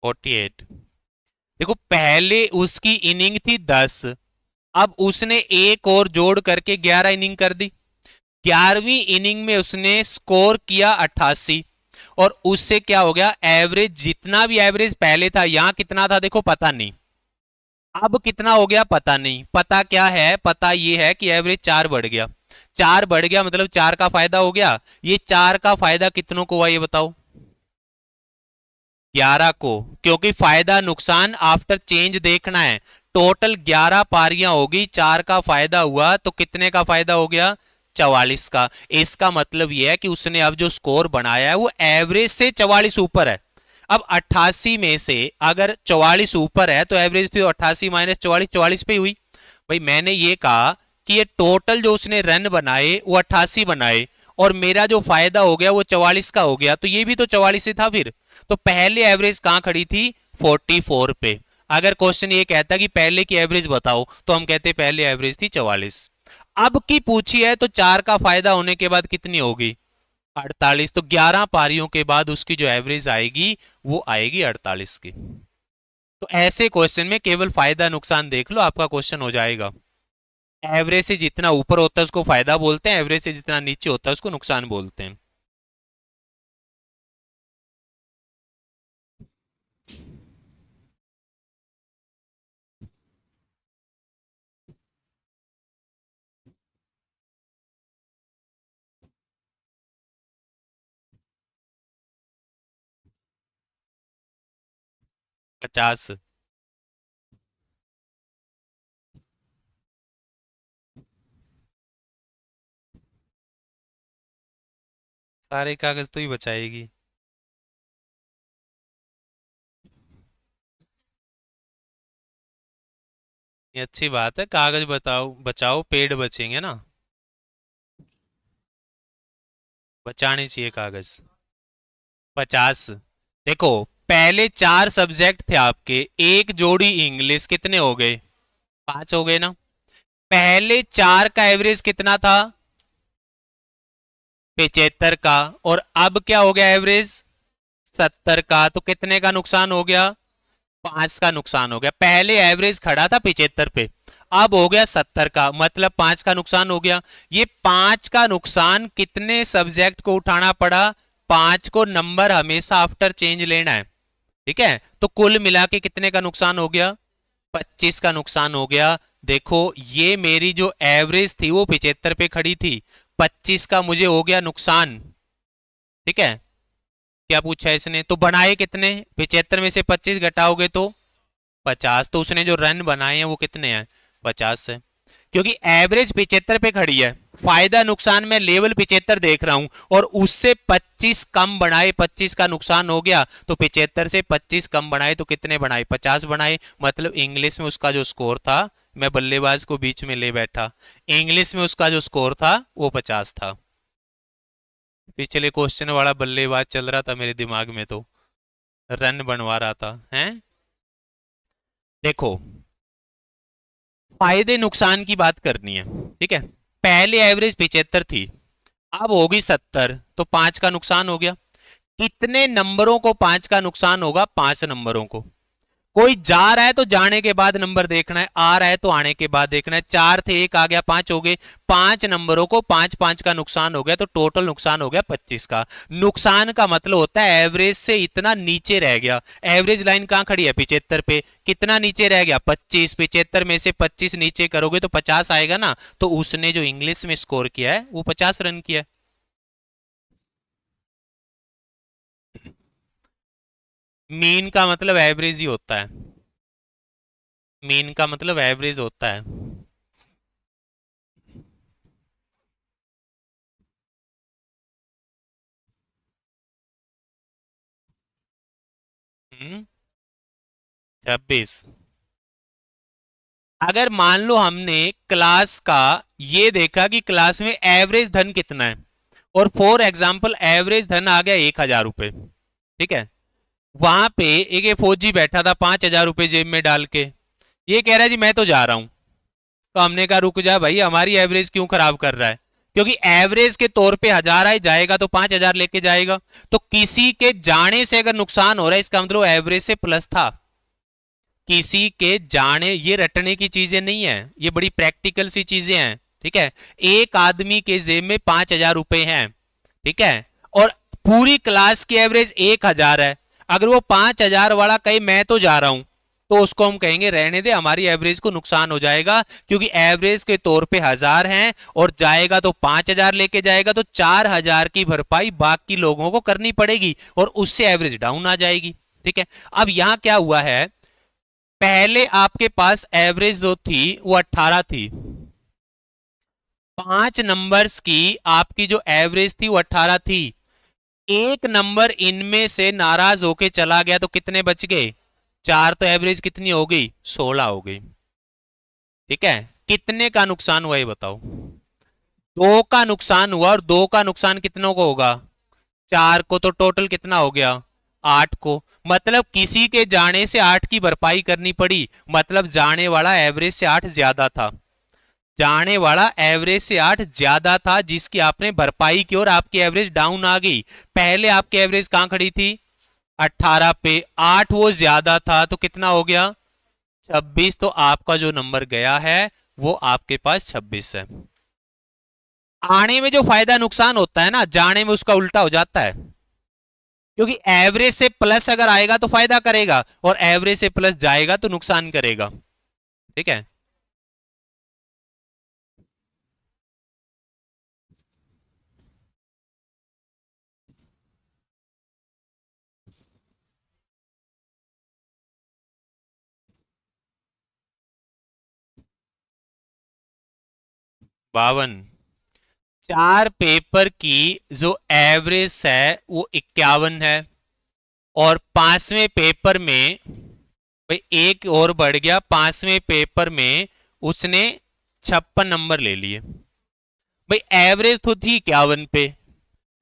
48। देखो पहले उसकी इनिंग थी 10, अब उसने एक और जोड़ करके 11 इनिंग कर दी। 11वीं इनिंग में उसने स्कोर किया 88, और उससे क्या हो गया, एवरेज जितना भी एवरेज पहले था, यहां कितना था देखो पता नहीं, अब कितना हो गया पता नहीं। पता क्या है, पता ये है कि एवरेज 4 बढ़ गया। 4 बढ़ गया मतलब 4 का फायदा हो गया। ये 4 का फायदा कितनों को हुआ ये बताओ, 11 को। क्योंकि फायदा नुकसान आफ्टर चेंज देखना है। टोटल 11 पारियां होगी, 4 का फायदा हुआ तो कितने का फायदा हो गया, 44 का। इसका मतलब यह है कि उसने अब जो स्कोर बनाया है वो एवरेज से 44 ऊपर है। अब 88 में से अगर 44 ऊपर है तो एवरेज थी 88 माइनस 44, 44 पे हुई। भाई मैंने ये कहा कि ये टोटल जो उसने रन बनाए वो 88 बनाए, और मेरा जो फायदा हो गया वो 44 का हो गया, तो ये भी तो 44 से था फिर। तो पहले एवरेज कहां खड़ी थी, 44 पे। अगर क्वेश्चन ये कहता कि पहले की एवरेज बताओ तो हम कहते पहले एवरेज थी 44। अब की पूछी है तो 4 का फायदा होने के बाद कितनी होगी, 48। तो 11 पारियों के बाद उसकी जो एवरेज आएगी वो आएगी 48 की। तो ऐसे क्वेश्चन में केवल फायदा नुकसान देख लो, आपका क्वेश्चन हो जाएगा। एवरेज से जितना ऊपर होता है उसको फायदा बोलते हैं, एवरेज से जितना नीचे होता है उसको नुकसान बोलते हैं। 50। सारे कागज तो ही बचाएगी। ये अच्छी बात है, कागज बताओ बचाओ पेड़ बचेंगे ना। बचाने चाहिए कागज। 50। देखो, पहले 4 सब्जेक्ट थे आपके, एक जोड़ी इंग्लिश, कितने हो गए? 5 हो गए ना। पहले 4 का एवरेज कितना था? 75 का। और अब क्या हो गया एवरेज? 70 का। तो कितने का नुकसान हो गया? 5 का नुकसान हो गया। पहले एवरेज खड़ा था 75 पे, अब हो गया 70 का, मतलब 5 का नुकसान हो गया। ये 5 का नुकसान कितने सब्जेक्ट को उठाना पड़ा? 5 को नंबर हमेशा आफ्टर चेंज लेना है। ठीक है, तो कुल मिला के कितने का नुकसान हो गया? 25 का नुकसान हो गया। देखो, ये मेरी जो एवरेज थी वो 75 पे खड़ी थी, 25 का मुझे हो गया नुकसान। ठीक है, क्या पूछा है इसने? तो बनाए कितने? 75 में से 25 घटाओगे तो 50। तो उसने जो रन बनाए हैं वो कितने हैं? 50 है। क्योंकि एवरेज 75 पे खड़ी है, फायदा नुकसान में लेवल 75 देख रहा हूं, और उससे 25 कम बनाए, 25 का नुकसान हो गया, तो 75 से 25 कम बनाए तो कितने बनाए? 50 बनाए। मतलब इंग्लिश में उसका जो स्कोर था, मैं बल्लेबाज को बीच में ले बैठा, इंग्लिश में उसका जो स्कोर था वो 50 था। पिछले क्वेश्चन वाला बल्लेबाज चल रहा था मेरे दिमाग में, तो रन बनवा रहा था हैं। देखो, फायदे नुकसान की बात करनी है। ठीक है, पहले एवरेज 75 थी, अब होगी 70, तो 5 का नुकसान हो गया। कितने नंबरों को 5 का नुकसान होगा? 5 नंबरों को। कोई जा रहा है तो जाने के बाद नंबर देखना है, आ रहा है तो आने के बाद देखना है। 4 थे, एक आ गया, 5 हो गए। 5 नंबरों को 5 5 का नुकसान हो गया, तो टोटल नुकसान हो गया 25 का। नुकसान का मतलब होता है एवरेज से इतना नीचे रह गया। एवरेज लाइन कहां खड़ी है? 75 पे। कितना नीचे रह गया? 25। 75 में से 25 नीचे करोगे तो 50 आएगा ना। तो उसने जो इंग्लिश में स्कोर किया है वो 50 रन किया है। मीन का मतलब एवरेज ही होता है। मीन का मतलब एवरेज होता है। 26। अगर मान लो हमने क्लास का ये देखा कि क्लास में एवरेज धन कितना है, और फॉर एग्जाम्पल एवरेज धन आ गया 1,000 रुपए। ठीक है, वहां पे एक ये फौजी बैठा था 5,000 रुपए जेब में डाल के, ये कह रहा है जी मैं तो जा रहा हूं। तो हमने कहा रुक जा भाई, हमारी एवरेज क्यों खराब कर रहा है? क्योंकि एवरेज के तौर पे 1,000 ही जाएगा तो 5,000 लेके जाएगा। तो किसी के जाने से अगर नुकसान हो रहा है, इसका मतलब एवरेज से प्लस था। किसी के जाने, ये रटने की चीजें नहीं है, ये बड़ी प्रैक्टिकल सी चीजें हैं। ठीक है, एक आदमी के जेब में 5,000 रुपए हैं। ठीक है, और पूरी क्लास की एवरेज 1,000 है। अगर वो 5,000 वाला कहे मैं तो जा रहा हूं, तो उसको हम कहेंगे रहने दे, हमारी एवरेज को नुकसान हो जाएगा। क्योंकि एवरेज के तौर पे 1,000 है, और जाएगा तो 5,000 लेके जाएगा, तो 4,000 की भरपाई बाकी लोगों को करनी पड़ेगी, और उससे एवरेज डाउन आ जाएगी। ठीक है, अब यहां क्या हुआ है? पहले आपके पास एवरेज जो थी वो 18 थी, 5 नंबर्स की आपकी जो एवरेज थी वो 18 थी। एक नंबर इनमें से नाराज होके चला गया तो कितने बच गए? 4। तो एवरेज कितनी हो गई? 16 हो गई। ठीक है, कितने का नुकसान हुआ ये बताओ? 2 का नुकसान हुआ, और 2 का नुकसान कितनों को होगा? 4 को। तो टोटल कितना हो गया? 8 को। मतलब किसी के जाने से 8 की भरपाई करनी पड़ी, मतलब जाने वाला एवरेज से 8 ज्यादा था। जाने वाला एवरेज से 8 ज्यादा था, जिसकी आपने भरपाई की और आपकी एवरेज डाउन आ गई। पहले आपकी एवरेज कहां खड़ी थी? 18 पे। 8 वो ज्यादा था, तो कितना हो गया? 26। तो आपका जो नंबर गया है वो आपके पास 26 है। आने में जो फायदा नुकसान होता है ना, जाने में उसका उल्टा हो जाता है। क्योंकि एवरेज से प्लस अगर आएगा तो फायदा करेगा, और एवरेज से प्लस जाएगा तो नुकसान करेगा। ठीक है, 52। 4 पेपर की जो एवरेज है वो 51 है, और 5वें पेपर में भाई एक और बढ़ गया, 5वें पेपर में उसने 56 नंबर ले लिए। भाई एवरेज तो थी 51 पे,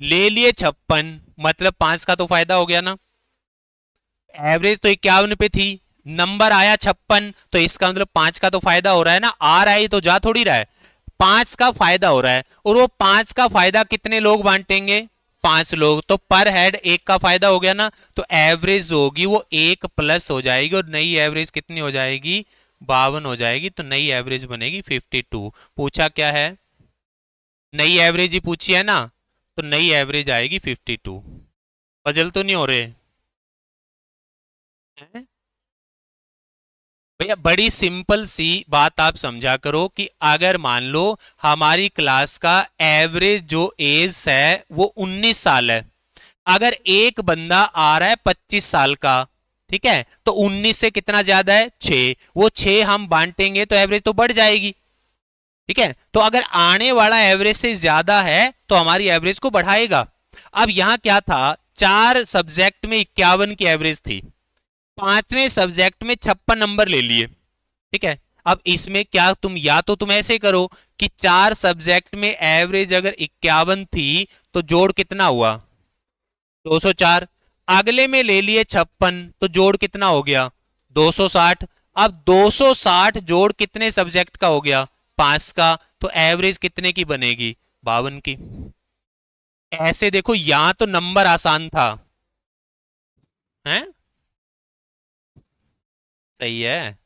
ले लिए 56, मतलब 5 का तो फायदा हो गया ना। एवरेज तो 51 पे थी, नंबर आया 56, तो इसका मतलब 5 का तो फायदा हो रहा है ना, आ रहा है तो जा थोड़ी रहा है, 5 का फायदा हो रहा है। और वो 5 का फायदा कितने लोग बांटेंगे, 5 लोग, तो पर हेड 1 का फायदा हो गया ना, तो एवरेज होगी वो 1 प्लस हो जाएगी, और नई एवरेज कितनी हो जाएगी, 52 हो जाएगी, तो नई एवरेज बनेगी 52। पूछा क्या है, नई एवरेज ही पूछी है ना, तो नई एवरेज आएगी 52। पजल तो नहीं हो रहे हैं? भैया बड़ी सिंपल सी बात आप समझा करो कि अगर मान लो हमारी क्लास का एवरेज जो एज है वो 19 साल है, अगर एक बंदा आ रहा है 25 साल का, ठीक है, तो 19 से कितना ज्यादा है, 6, वो 6 हम बांटेंगे तो एवरेज तो बढ़ जाएगी। ठीक है, तो अगर आने वाला एवरेज से ज्यादा है तो हमारी एवरेज को बढ़ाएगा। अब यहां क्या था, 4 सब्जेक्ट में 51 की एवरेज थी, 5वें सब्जेक्ट में 56 नंबर ले लिए। ठीक है, अब इसमें क्या, तुम या तो तुम ऐसे करो कि 4 सब्जेक्ट में एवरेज अगर 51 थी तो जोड़ कितना हुआ, 204, अगले में ले लिए 56 तो जोड़ कितना हो गया, 260। अब 260 जोड़ कितने सब्जेक्ट का हो गया, 5 का, तो एवरेज कितने की बनेगी, 52 की। ऐसे देखो यहां तो नंबर आसान था, हैं, सही है,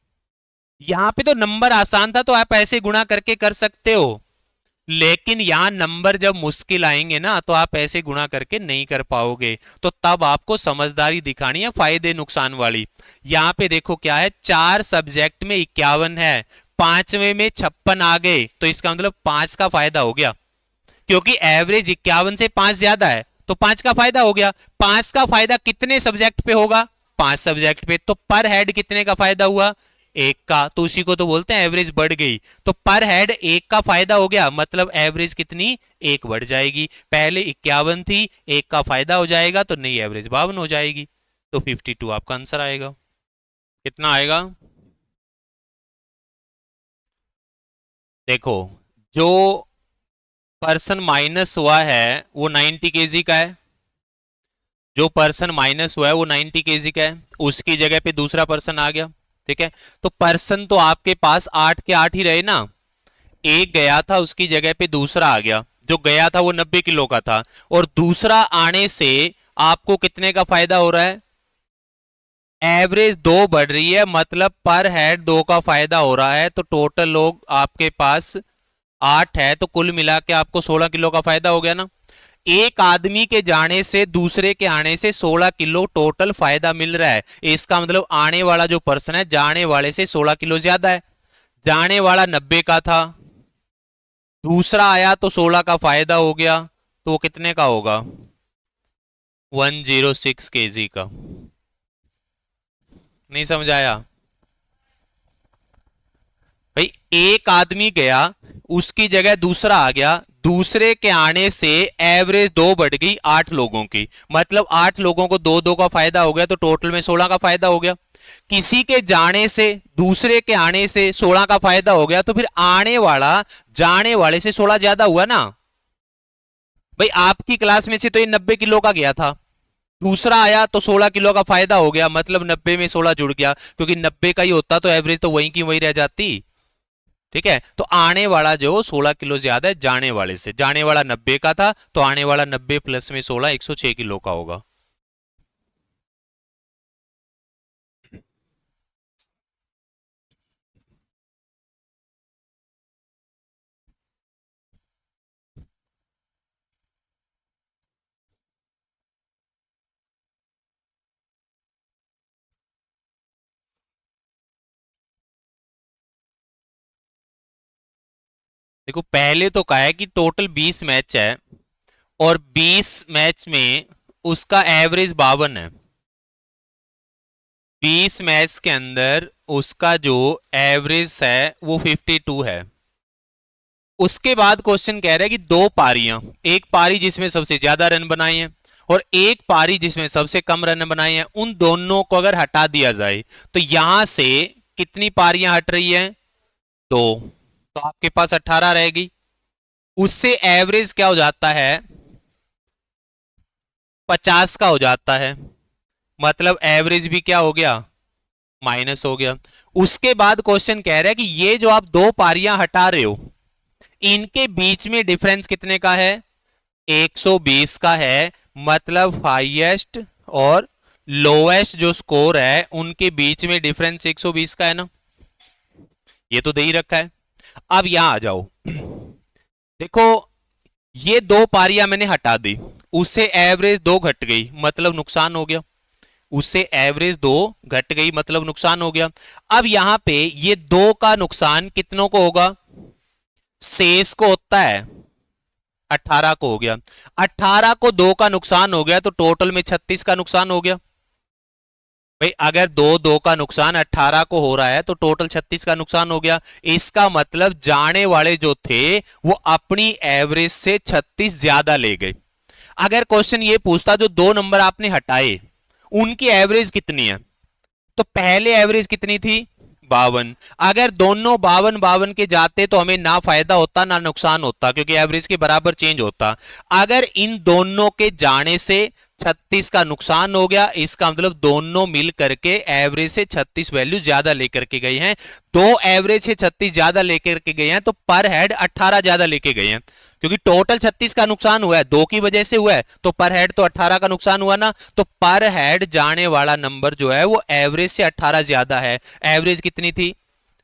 यहां पे तो नंबर आसान था तो आप ऐसे गुणा करके कर सकते हो, लेकिन यहां नंबर जब मुश्किल आएंगे ना तो आप ऐसे गुणा करके नहीं कर पाओगे, तो तब आपको समझदारी दिखानी है फायदे नुकसान वाली। यहां पे देखो क्या है, 4 सब्जेक्ट में 51 है, 5वें में 56 आ गए, तो इसका मतलब 5 का फायदा हो गया, क्योंकि एवरेज 51 से 5 ज्यादा है, तो 5 का फायदा हो गया। 5 का फायदा कितने सब्जेक्ट पे होगा, 5 सब्जेक्ट पे, तो पर हेड कितने का फायदा हुआ, 1 का, तो उसी को तो बोलते हैं एवरेज बढ़ गई। तो पर हेड 1 का फायदा हो गया, मतलब एवरेज कितनी, 1 बढ़ जाएगी। पहले 51 थी, 1 का फायदा हो जाएगा तो नई एवरेज 52 हो जाएगी, तो 52 आपका आंसर आएगा। कितना आएगा, देखो, जो पर्सन माइनस हुआ है वो 90 केजी का है, जो पर्सन माइनस हुआ है वो 90 केजी का है, उसकी जगह पे दूसरा पर्सन आ गया। ठीक है, तो पर्सन तो आपके पास 8 के 8 ही रहे ना, एक गया था उसकी जगह पे दूसरा आ गया, जो गया था वो 90 किलो का था, और दूसरा आने से आपको कितने का फायदा हो रहा है, एवरेज 2 बढ़ रही है, मतलब पर हेड 2 का फायदा हो रहा है, तो टोटल लोग आपके पास 8 है, तो कुल मिला के आपको 16 किलो का फायदा हो गया ना। एक आदमी के जाने से दूसरे के आने से 16 किलो टोटल फायदा मिल रहा है, इसका मतलब आने वाला जो पर्सन है जाने वाले से 16 किलो ज्यादा है। जाने वाला 90 का था, दूसरा आया तो 16 का फायदा हो गया, तो वो कितने का होगा, 106 केजी का। नहीं समझ आया, भाई एक आदमी गया, उसकी जगह दूसरा आ गया, दूसरे के आने से एवरेज 2 बढ़ गई 8 लोगों की, मतलब 8 लोगों को 2-2 का फायदा हो गया, तो टोटल में 16 का फायदा हो गया। किसी के जाने से दूसरे के आने से 16 का फायदा हो गया, तो फिर आने वाला जाने वाले से 16 ज्यादा हुआ ना। भाई आपकी क्लास में से तो ये 90 किलो का गया था, दूसरा आया तो 16 किलो का फायदा हो गया, मतलब 90 में 16 जुड़ गया, क्योंकि 90 का ही होता तो एवरेज तो वहीं की वहीं रह जाती। ठीक है, तो आने वाला जो 16 किलो ज्यादा है जाने वाले से, जाने वाला 90 का था, तो आने वाला 90 प्लस में 16 106 किलो का होगा। देखो पहले तो कहा है कि टोटल 20 मैच है, और 20 मैच में उसका एवरेज 52 है, 20 मैच के अंदर उसका जो एवरेज है वो 52 है। उसके बाद क्वेश्चन कह रहा है कि दो पारियां, एक पारी जिसमें सबसे ज्यादा रन बनाए हैं और एक पारी जिसमें सबसे कम रन बनाए हैं, उन दोनों को अगर हटा दिया जाए तो यहां से कितनी पारियां हट रही हैं? दो। तो आपके पास 18 रहेगी। उससे एवरेज क्या हो जाता है? 50 का हो जाता है। मतलब एवरेज भी क्या हो गया? माइनस हो गया। उसके बाद क्वेश्चन कह रहा है कि ये जो आप दो पारियां हटा रहे हो, इनके बीच में डिफरेंस कितने का है? 120 का है। मतलब हाईएस्ट और लोएस्ट जो स्कोर है उनके बीच में डिफरेंस 120 का है ना। ये तो दे ही रखा है। अब यहां आ जाओ, देखो ये दो पारियां मैंने हटा दी, उससे एवरेज दो घट गई, मतलब नुकसान हो गया। उससे एवरेज दो घट गई मतलब नुकसान हो गया। अब यहां पे ये दो का नुकसान कितनों को होगा? शेष को होता है, 18 को हो गया। 18 को दो का नुकसान हो गया तो टोटल में 36 का नुकसान हो गया। भाई अगर दो दो का नुकसान 18 को हो रहा है तो टोटल 36 का नुकसान हो गया। इसका मतलब जाने वाले जो थे वो अपनी एवरेज से 36 ज्यादा ले गए। अगर क्वेश्चन ये पूछता जो दो नंबर आपने हटाए उनकी एवरेज कितनी है, तो पहले एवरेज कितनी थी? 52। अगर दोनों 52 के जाते तो हमें ना फायदा होता ना नुकसान होता, क्योंकि एवरेज के बराबर चेंज होता। अगर इन दोनों के जाने से 36 का नुकसान हो गया, इसका मतलब दोनों मिल करके एवरेज से 36 वैल्यू ज्यादा लेकर के गए हैं। दो एवरेज से 36 ज्यादा लेकर के गए हैं तो पर हेड 18 ज्यादा लेके गए हैं, क्योंकि टोटल 36 का नुकसान हुआ है, दो की वजह से हुआ है, तो पर हेड तो 18 का नुकसान हुआ ना। तो पर हेड जाने वाला नंबर जो है वो एवरेज से 18 ज्यादा है। एवरेज कितनी थी?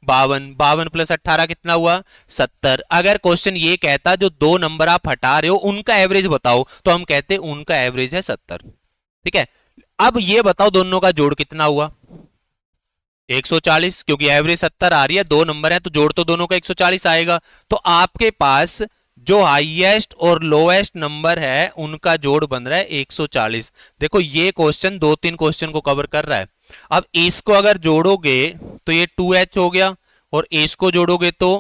52। 52 प्लस 18 कितना हुआ? 70। अगर क्वेश्चन ये कहता जो दो नंबर आप हटा रहे हो उनका एवरेज बताओ, तो हम कहते उनका एवरेज है 70। ठीक है। अब ये बताओ दोनों का जोड़ कितना हुआ? 140, क्योंकि एवरेज 70 आ रही है, दो नंबर है तो जोड़ तो दोनों का 140 आएगा। तो आपके पास जो हाईएस्ट और लोएस्ट नंबर है उनका जोड़ बन रहा है 140। देखो ये क्वेश्चन दो तीन क्वेश्चन को कवर कर रहा है। अब इसको अगर जोड़ोगे तो ये 2h हो गया, और इसको जोड़ोगे तो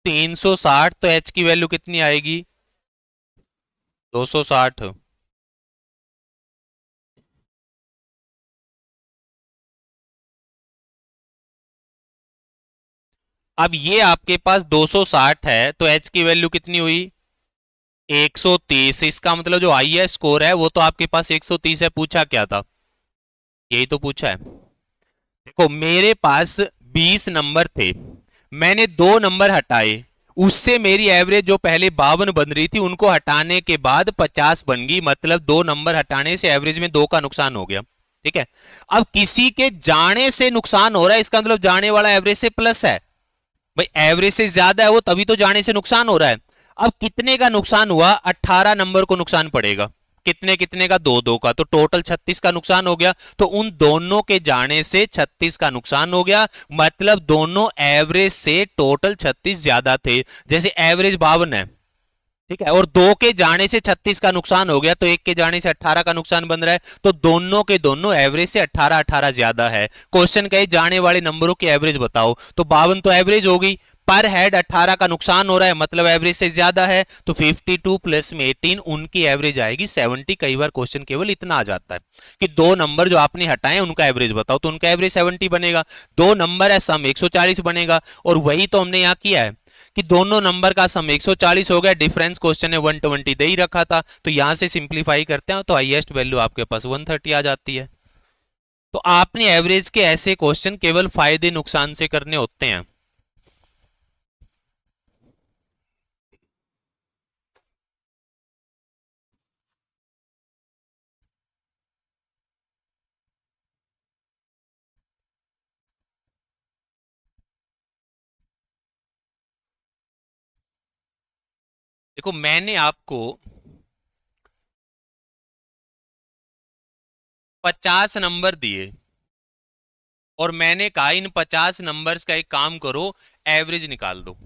360, तो h की वैल्यू कितनी आएगी? 260। अब ये आपके पास 260 है तो h की वैल्यू कितनी हुई? 130। इसका मतलब जो हाईएस्ट स्कोर है वो तो आपके पास 130 है। पूछा क्या था? यही तो पूछा है। देखो मेरे पास 20 नंबर थे, मैंने दो नंबर हटाए, उससे मेरी एवरेज जो पहले 52 बन रही थी उनको हटाने के बाद 50 बन गई। मतलब दो नंबर हटाने से एवरेज में दो का नुकसान हो गया। ठीक है। अब किसी के जाने से नुकसान हो रहा है, इसका मतलब जाने वाला एवरेज से प्लस है। भाई एवरेज से ज्यादा है वो, तभी तो जाने से नुकसान हो रहा है। अब कितने का नुकसान हुआ? 18 नंबर को नुकसान पड़ेगा। कितने कितने का? दो दो का, तो टोटल 36 का नुकसान हो गया। तो उन दोनों के जाने से 36 का नुकसान हो गया। मतलब दोनों एवरेज से टोटल 36 ज्यादा थे। जैसे एवरेज 52 है, ठीक है, और दो के जाने से 36 का नुकसान हो गया, तो एक के जाने से 18 का नुकसान बन रहा है। तो दोनों के दोनों एवरेज से 18 18 ज्यादा है। क्वेश्चन कहे जाने वाले नंबरों की एवरेज बताओ, तो 52 तो एवरेज हो गई, पर हेड 18 का नुकसान हो रहा है मतलब एवरेज से ज्यादा है। तो 52 प्लस में 18, उनकी एवरेज आएगी 70। कई बार क्वेश्चन केवल इतना आ जाता है कि दो नंबर जो आपने हटाए उनका एवरेज बताओ, तो उनका एवरेज 70 बनेगा। दो नंबर है, सम 140 बनेगा। और वही तो हमने यहां किया है कि दोनों नंबर का सम 140 हो गया, डिफरेंस क्वेश्चन है 120 दे ही रखा था, तो यहां से सिंप्लीफाई करते हैं तो हाईएस्ट वैल्यू आपके पास 130 आ जाती है। तो आपने एवरेज के ऐसे क्वेश्चन केवल फायदे नुकसान से करने होते हैं। देखो मैंने आपको 50 नंबर दिए और मैंने कहा इन 50 नंबर्स का एक काम करो, एवरेज निकाल दो।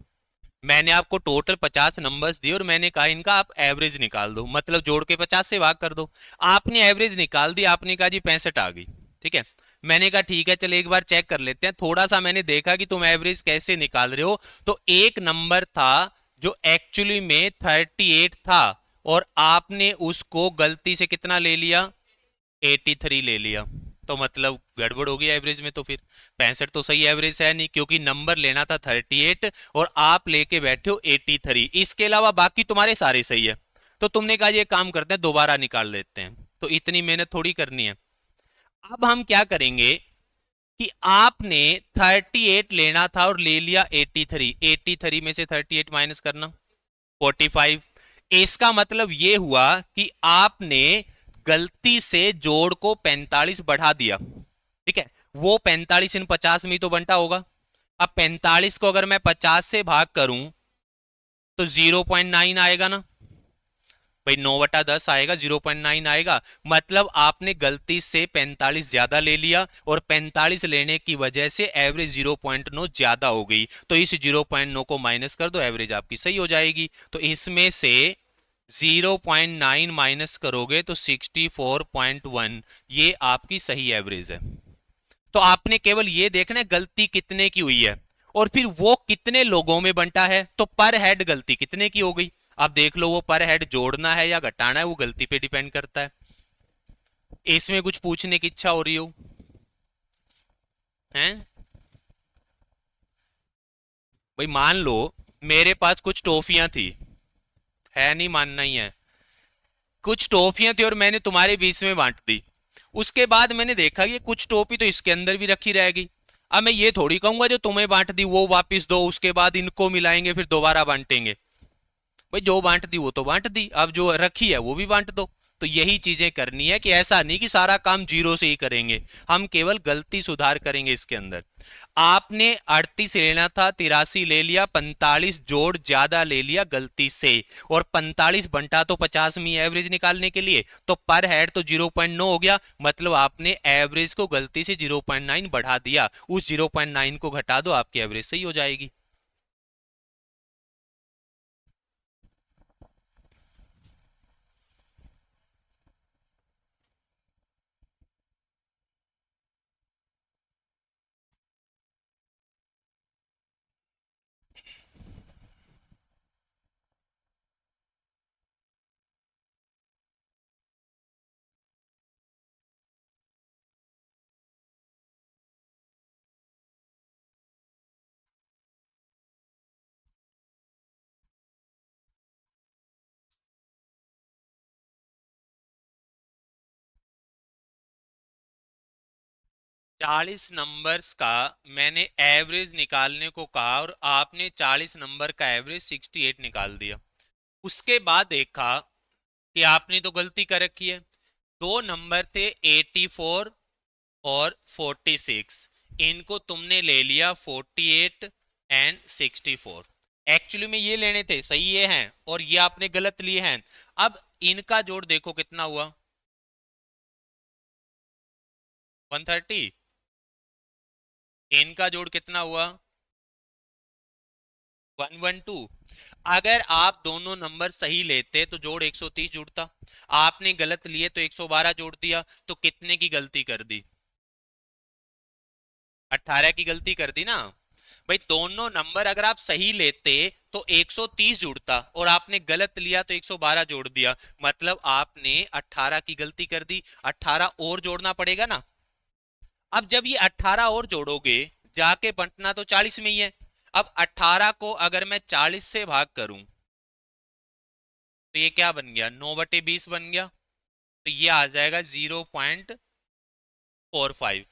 मैंने आपको टोटल 50 नंबर्स दिए और मैंने कहा इनका आप एवरेज निकाल दो, मतलब जोड़ के 50 से भाग कर दो। आपने एवरेज निकाल दी, आपने कहा जी 65 आ गई। ठीक है। मैंने कहा ठीक है चल एक बार चेक कर लेते हैं, थोड़ा सा मैंने देखा कि तुम एवरेज कैसे निकाल रहे हो। तो एक नंबर था जो एक्चुअली में 38 था, और आपने उसको गलती से कितना ले लिया, 83 ले लिया। तो मतलब गड़बड़ होगी एवरेज में। तो फिर 65 तो सही एवरेज है नहीं, क्योंकि नंबर लेना था 38 और आप लेके बैठे हो 83। इसके अलावा बाकी तुम्हारे सारे सही है। तो तुमने कहा ये काम करते हैं दोबारा निकाल लेते हैं, तो इतनी मेहनत थोड़ी करनी है। अब हम क्या करेंगे कि आपने 38 लेना था और ले लिया 83, 83 में से 38 माइनस करना 45। इसका मतलब ये हुआ कि आपने गलती से जोड़ को 45 बढ़ा दिया। ठीक है, वो 45 इन 50 में तो बनता होगा। अब 45 को अगर मैं 50 से भाग करूं तो 0.9 आएगा ना भाई, 9/10 आएगा, 0.9 आएगा। मतलब आपने गलती से 45 ज्यादा ले लिया, और 45 लेने की वजह से एवरेज 0.9 ज्यादा हो गई। तो इस 0.9 को माइनस कर दो, एवरेज आपकी सही हो जाएगी। तो इसमें से 0.9 माइनस करोगे तो 64.1, ये आपकी सही एवरेज है। तो आपने केवल ये देखना है गलती कितने की हुई है, और फिर वो कितने लोगों में बंटा है। तो पर हेड गलती कितने की हो गई, अब देख लो वो पर हेड जोड़ना है या घटाना है, वो गलती पे डिपेंड करता है। इसमें कुछ पूछने की इच्छा हो रही हो हैं? भाई मान लो मेरे पास कुछ टॉफियां थी, है नहीं मानना ही है, कुछ टॉफियां थी और मैंने तुम्हारे बीच में बांट दी। उसके बाद मैंने देखा कि कुछ टॉफी तो इसके अंदर भी रखी रहेगी। अब मैं ये थोड़ी कहूंगा जो तुम्हें बांट दी वो वापस दो, उसके बाद इनको मिलाएंगे फिर दोबारा बांटेंगे। भाई जो बांट दी वो तो बांट दी, अब जो रखी है वो भी बांट दो। तो यही चीजें करनी है, कि ऐसा नहीं कि सारा काम जीरो से ही करेंगे, हम केवल गलती सुधार करेंगे इसके अंदर। आपने 38 लेना था, 83 ले लिया, 45 जोड़ ज्यादा ले लिया गलती से, और 45 बंटा तो 50 में एवरेज निकालने के लिए, तो पर हेड तो 0.9 हो गया। मतलब आपने एवरेज को गलती से 0.9 बढ़ा दिया, उस 0.9 को घटा दो, आपकी एवरेज सही हो जाएगी। 40 नंबर्स का मैंने एवरेज निकालने को कहा, और आपने 40 नंबर का एवरेज 68 निकाल दिया। उसके बाद देखा कि आपने तो गलती कर रखी है। दो नंबर थे 84 और 46, इनको तुमने ले लिया 48 एंड 64। एक्चुअली में ये लेने थे, सही ये हैं, और ये आपने गलत लिए हैं। अब इनका जोड़ देखो कितना हुआ, 130। इनका जोड़ कितना हुआ, 112। अगर आप दोनों नंबर सही लेते तो जोड़ 130 जुड़ता। आपने गलत लिए तो 112 जोड़ दिया, तो कितने की गलती कर दी, 18 की गलती कर दी ना। भाई दोनों नंबर अगर आप सही लेते तो 130 जुड़ता, और आपने गलत लिया तो 112 जोड़ दिया। मतलब आपने 18 की गलती कर दी, 18 और जोड़ना पड़ेगा ना। अब जब ये 18 और जोड़ोगे, जाके बंटना तो 40 में ही है। अब 18 को अगर मैं 40 से भाग करूं तो ये क्या बन गया, 9/20 बन गया। तो ये आ जाएगा 0.45।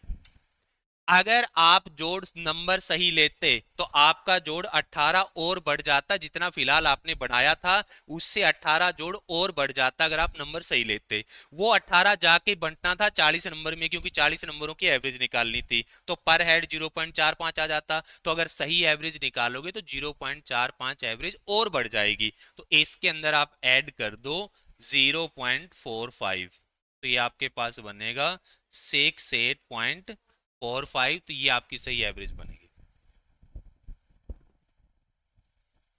अगर आप जोड़ नंबर सही लेते तो आपका जोड़ 18 और बढ़ जाता, जितना फिलहाल आपने बढ़ाया था उससे 18 जोड़ और बढ़ जाता अगर आप नंबर सही लेते। वो 18 जाके बंटना था 40 नंबर में, क्योंकि 40 नंबरों की एवरेज निकालनी थी, तो पर हेड 0.45 आ जाता। तो अगर सही एवरेज निकालोगे तो 0.45 एवरेज और बढ़ जाएगी। तो इसके अंदर आप ऐड कर दो 0.45, तो ये आपके पास बनेगा 68.45। तो ये आपकी सही एवरेज बनेगी।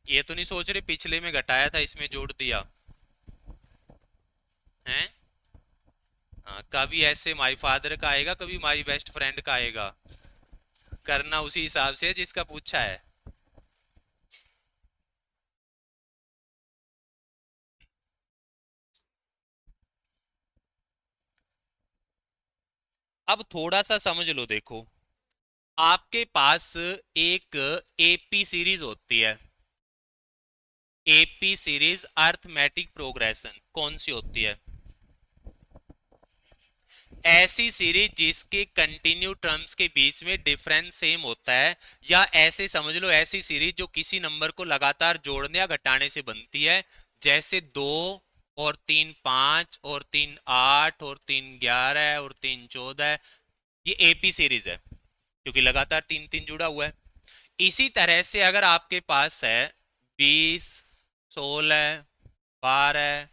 ये तो नहीं सोच रहे पिछले में घटाया था इसमें जोड़ दिया है? हाँ, कभी ऐसे माई फादर का आएगा, कभी माई बेस्ट फ्रेंड का आएगा। करना उसी हिसाब से है जिसका पूछा है। अब थोड़ा सा समझ लो, देखो आपके पास एक एपी सीरीज होती है। एपी सीरीज अर्थमेटिक प्रोग्रेशन कौन सी होती है? ऐसी सीरीज जिसके कंटिन्यू टर्म्स के बीच में डिफरेंस सेम होता है, या ऐसे समझ लो ऐसी सीरीज जो किसी नंबर को लगातार जोड़ने या घटाने से बनती है, जैसे 2 और 3 5 और 3 8 और 3 11 और 3 14। ये एपी सीरीज है क्योंकि लगातार तीन तीन जुड़ा हुआ है। इसी तरह से अगर आपके पास है 20 16 12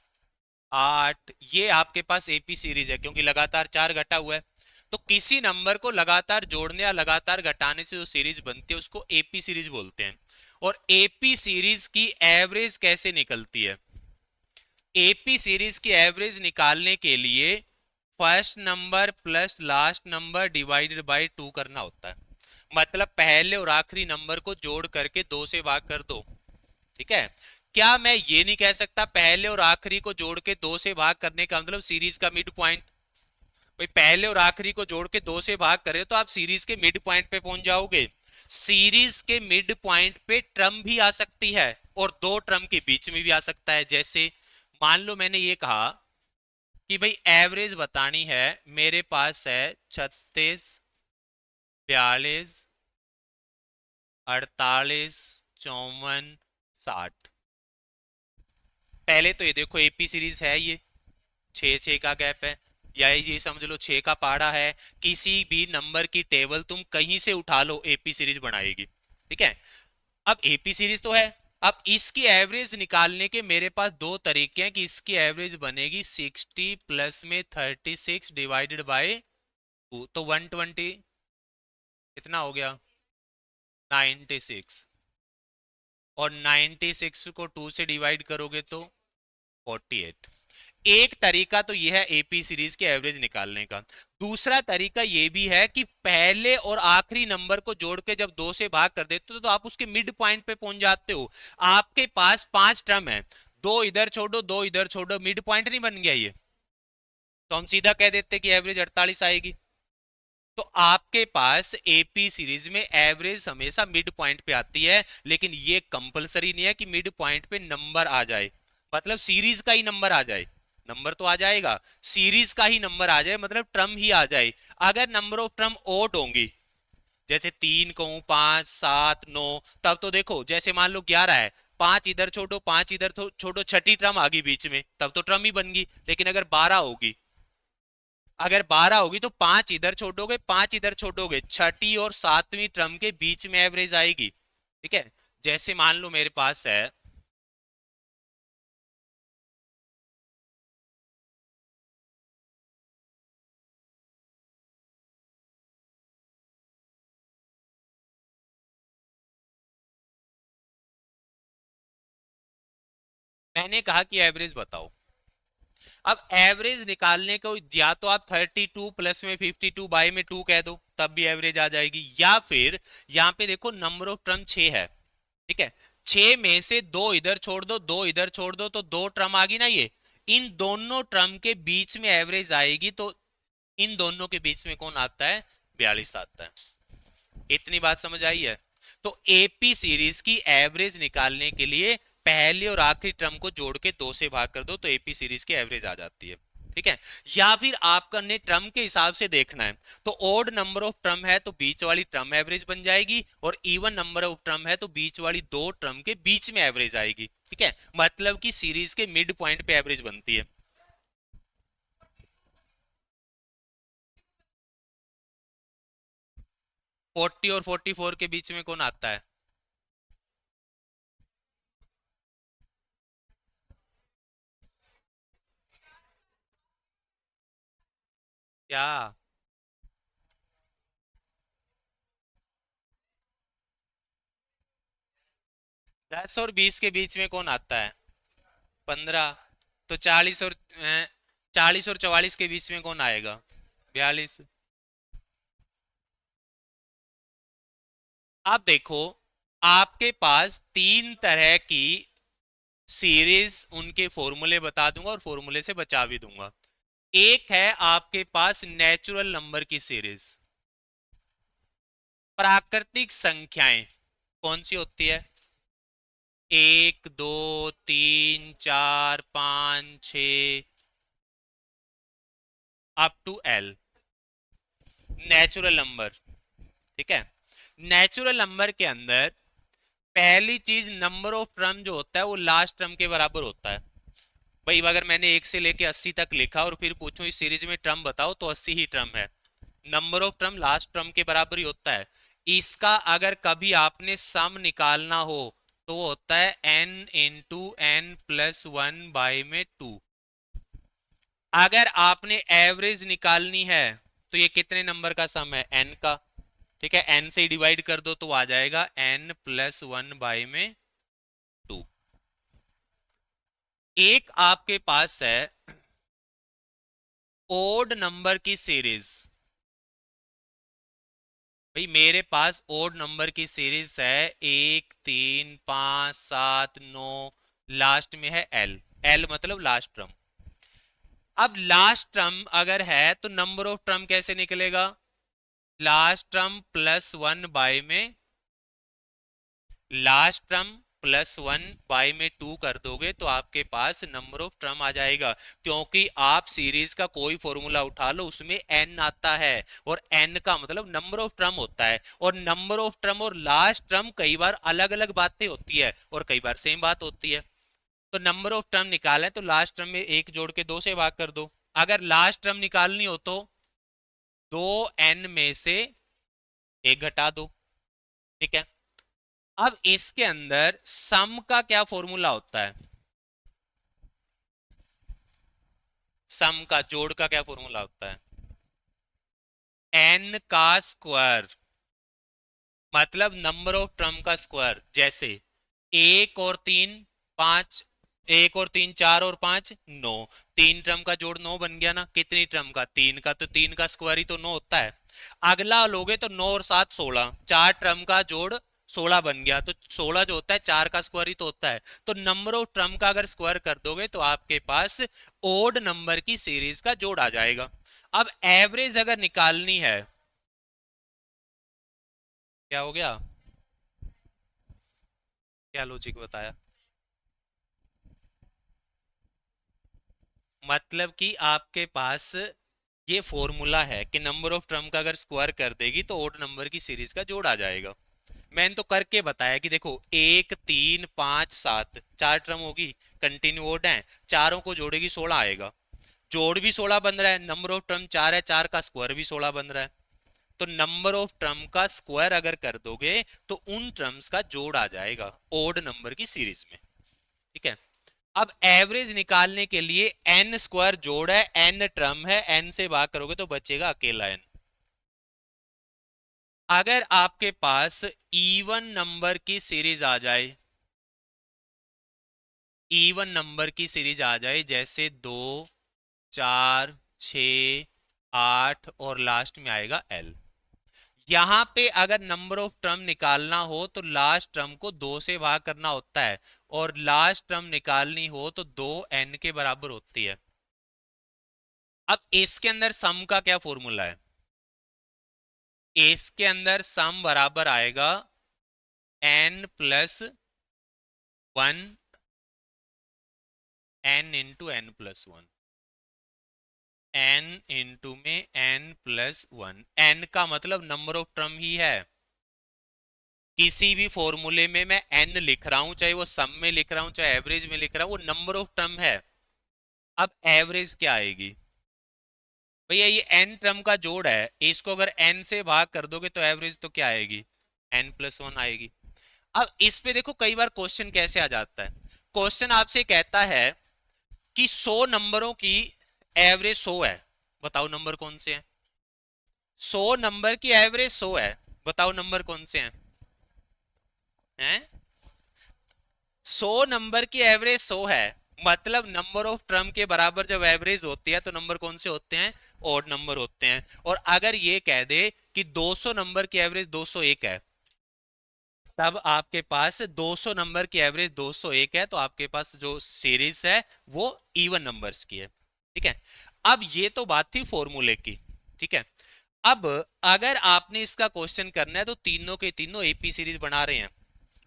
8, ये आपके पास एपी सीरीज है क्योंकि लगातार चार घटा हुआ है। तो किसी नंबर को लगातार जोड़ने या लगातार घटाने से जो सीरीज बनती है उसको एपी सीरीज बोलते हैं। और एपी सीरीज की एवरेज कैसे निकलती है? एपी सीरीज की एवरेज निकालने के लिए first number plus last number divided by 2 करना होता है। मतलब पहले और आखिरी नंबर को जोड़ करके 2 से भाग कर दो। ठीक है। क्या मैं ये नहीं कह सकता पहले और आखिरी को जोड़ के 2 से भाग करने का मतलब सीरीज का मिड पॉइंट? भाई पहले और आखिरी को जोड़ के 2 से भाग करे तो आप सीरीज के मिड पॉइंट पे पहुंच जाओगे। सीरीज के मिड पॉइंट पे ट्रम भी आ सकती है और दो ट्रम के बीच में भी आ सकता है। जैसे मान लो मैंने ये कहा कि भाई एवरेज बतानी है, मेरे पास है 36 42 48 54 60। पहले तो ये देखो एपी सीरीज है, ये 6 6 का गैप है, या ये समझ लो 6 का पहाड़ा है। किसी भी नंबर की टेबल तुम कहीं से उठा लो एपी सीरीज बनाएगी। ठीक है। अब एपी सीरीज तो है। अब इसकी एवरेज निकालने के मेरे पास दो तरीके हैं कि इसकी एवरेज बनेगी 60 प्लस में 36 डिवाइडेड बाय 2, तो 120 कितना हो गया? 96। और 96 को 2 से डिवाइड करोगे तो 48। एक तरीका तो यह है एपी सीरीज के एवरेज निकालने का। दूसरा तरीका यह भी है कि पहले और आखिरी नंबर को जोड़ के जब 2 से भाग कर देते हो तो आप उसके मिड पॉइंट पे पहुंच जाते हो। आपके पास 5 टर्म है, दो इधर छोड़ो दो इधर छोड़ो, मिड पॉइंट नहीं बन गया ये? तो हम सीधा कह देते कि एवरेज 48 आएगी। तो आपके पास एपी सीरीज में एवरेज हमेशा मिड पॉइंट पे आती है, लेकिन ये कंपलसरी नहीं है कि मिड पॉइंट पे नंबर आ जाए, मतलब सीरीज का ही नंबर आ जाए। नंबर तो आ जाएगा, सीरीज का ही नंबर आ जाए, मतलब ट्रम ही आ जाए। अगर नंबर ऑफ ट्रम ओड होंगी, जैसे 3 कहूं 5 7 9, तब तो देखो जैसे मान लो 11 है, 5 इधर छोड़ो 5 इधर छोड़ो, छठी ट्रम आ गई बीच में, तब तो ट्रम ही बन गई। लेकिन अगर 12 होगी, अगर 12 होगी तो 5 इधर छोड़ोगे 5 इधर छोड़ोगे, छठी और सातवीं ट्रम के बीच में एवरेज आएगी। ठीक है। जैसे मान लो मेरे पास है, मैंने कहा कि एवरेज बताओ। अब एवरेज निकालने को या तो आप 32 प्लस में 52 बाय में 2 कह दो, तब भी एवरेज आ जाएगी। या फिर यहां पे देखो नंबर ऑफ टर्म 6 है। ठीक है। 6 में से दो इधर छोड़ दो दो इधर छोड़ दो, तो दो टर्म आ गई ना ये। इन दोनों टर्म के बीच में एवरेज आएगी, तो इन दोनों के बीच में कौन आता है? 42 आता है। इतनी बात समझ आई है? तो एपी सीरीज की एवरेज निकालने के लिए पहले और आखिरी टर्म को जोड़ के 2 से भाग कर दो तो एपी सीरीज की एवरेज आ जाती है। ठीक है। या फिर आपका ने टर्म के हिसाब से देखना है, तो ओड नंबर ऑफ टर्म है तो बीच वाली टर्म एवरेज बन जाएगी, और इवन नंबर ऑफ टर्म है तो बीच वाली दो टर्म के बीच में एवरेज आएगी। ठीक है। मतलब कि सीरीज के मिड पॉइंट पे एवरेज बनती है। 40 और 44 के बीच में कौन आता है? क्या? 10 और 20 के बीच में कौन आता है? 15। तो 40 और 40 और 44 के बीच में कौन आएगा? 42। अब देखो, आपके पास तीन तरह की सीरीज, उनके फॉर्मूले बता दूंगा और फॉर्मूले से बचा भी दूंगा। एक है आपके पास नेचुरल नंबर की सीरीज, प्राकृतिक संख्याएं। कौन सी होती है? 1 2 3 4 5 6 up to L, natural number. ठीक है। नेचुरल नंबर के अंदर पहली चीज, नंबर ऑफ टर्म जो होता है वो लास्ट टर्म के बराबर होता है। भाई अगर मैंने 1 से लेके 80 तक लिखा और फिर पूछूं इस सीरीज में टर्म बताओ, तो 80 ही टर्म है। Number of term last term के बराबर ही होता है। इसका अगर कभी आपने सम निकालना हो तो वो होता है n into N plus one by में 2। अगर आपने एवरेज निकालनी है तो ये कितने नंबर का सम है? n का। ठीक है, n से डिवाइड कर दो तो आ जाएगा n प्लस वन बाई में 2। एक आपके पास है ओड नंबर की सीरीज। भाई मेरे पास ओड नंबर की सीरीज है 1 3 5 7 9, लास्ट में है एल। एल मतलब लास्ट टर्म। अब लास्ट टर्म अगर है तो नंबर ऑफ टर्म कैसे निकलेगा? Last term plus one by में, last term plus one by में 2 कर दोगे तो आपके पास नंबर ऑफ टर्म आ जाएगा। क्योंकि आप सीरीज का कोई फॉर्मूला उठा लो उसमें n आता है, और n का मतलब नंबर ऑफ टर्म होता है। और नंबर ऑफ टर्म और लास्ट टर्म कई बार अलग अलग बातें होती है और कई बार सेम बात होती है। तो नंबर ऑफ टर्म निकाला है तो लास्ट टर्म में एक जोड़ के 2 से भाग कर दो। अगर लास्ट टर्म निकालनी हो तो 2n में से एक घटा दो। ठीक है। अब इसके अंदर सम का क्या फॉर्मूला होता है? सम का, जोड़ का क्या फॉर्मूला होता है? n का स्क्वायर, मतलब नंबर ऑफ टर्म का स्क्वायर। जैसे 1 और 3 5, 1 और 3 4 और 5 9, 3 टर्म का जोड़ 9 बन गया ना। कितनी टर्म का? 3 का, तो 3 का स्क्वायर ही तो 9 होता है। अगला लोगे तो 9 और 7 16, 4 टर्म का जोड़ 16 बन गया, तो 16 जो होता है 4 का स्क्वायर ही तो होता है। तो नंबर ऑफ टर्म का अगर स्क्वायर कर दोगे तो आपके पास ओड नंबर की सीरीज का जोड़ आ जाएगा। अब एवरेज अगर निकालनी है, क्या हो गया? क्या लॉजिक बताया? मतलब कि आपके पास ये फॉर्मूला है कि नंबर ऑफ टर्म का अगर स्क्वायर कर देगी तो ओड नंबर की सीरीज का जोड़ आ जाएगा। मैंने तो करके बताया कि देखो 1 3 5 7 4 टर्म होगी, कंटिन्यू ओड है, चारों को जोड़ेगी 16 आएगा। जोड़ भी 16 बन रहा है, नंबर ऑफ टर्म 4 है, 4 का स्क्वायर भी 16 बन रहा है। तो नंबर ऑफ टर्म का स्क्वायर अगर कर दोगे तो उन टर्म्स का जोड़ आ जाएगा ओड नंबर की सीरीज में। ठीक है। अब एवरेज निकालने के लिए एन स्क्वायर जोड़ है, एन टर्म है, एन से भाग करोगे तो बचेगा अकेला एन। अगर आपके पास इवन नंबर की सीरीज आ जाए, इवन नंबर की सीरीज आ जाए, जैसे 2 4 6 8 और लास्ट में आएगा एल। यहां पे अगर नंबर ऑफ टर्म निकालना हो तो लास्ट टर्म को 2 से भाग करना होता है, और लास्ट टर्म निकालनी हो तो 2n के बराबर होती है। अब इसके अंदर सम का क्या फॉर्मूला है? इसके अंदर सम बराबर आएगा n plus one, n into N plus one, n into में n प्लस वन। n का मतलब नंबर ऑफ टर्म ही है। किसी भी फॉर्मूले में मैं n लिख रहा हूं, चाहे वो सम में लिख रहा हूं चाहे एवरेज में लिख रहा हूं, वो नंबर ऑफ टर्म है। अब एवरेज क्या आएगी? भैया ये n टर्म का जोड़ है, इसको अगर n से भाग कर दोगे तो एवरेज तो क्या आएगी? n प्लस वन आएगी। अब इस पे देखो कई बार क्वेश्चन कैसे आ जाता है। क्वेश्चन आपसे कहता है कि 100 नंबरों की एवरेज 100 है, बताओ नंबर कौन से हैं? 100 नंबर की एवरेज 100 है, बताओ नंबर कौन से हैं? हैं? 100 नंबर की एवरेज 100 है, मतलब नंबर ऑफ टर्म के बराबर जब एवरेज होती है तो नंबर कौन से होते हैं, ऑड नंबर होते हैं। और अगर ये कह दे कि 200 नंबर की एवरेज 201 है, तब आपके पास 200 नंबर की एवरेज 201 है, तो आपके पास जो सीरीज है वो इवन नंबर्स की है। ठीक है, अब ये तो बात थी फॉर्मूले की। ठीक है, अब अगर आपने इसका क्वेश्चन करना है तो तीनों के तीनों एपी सीरीज बना रहे हैं,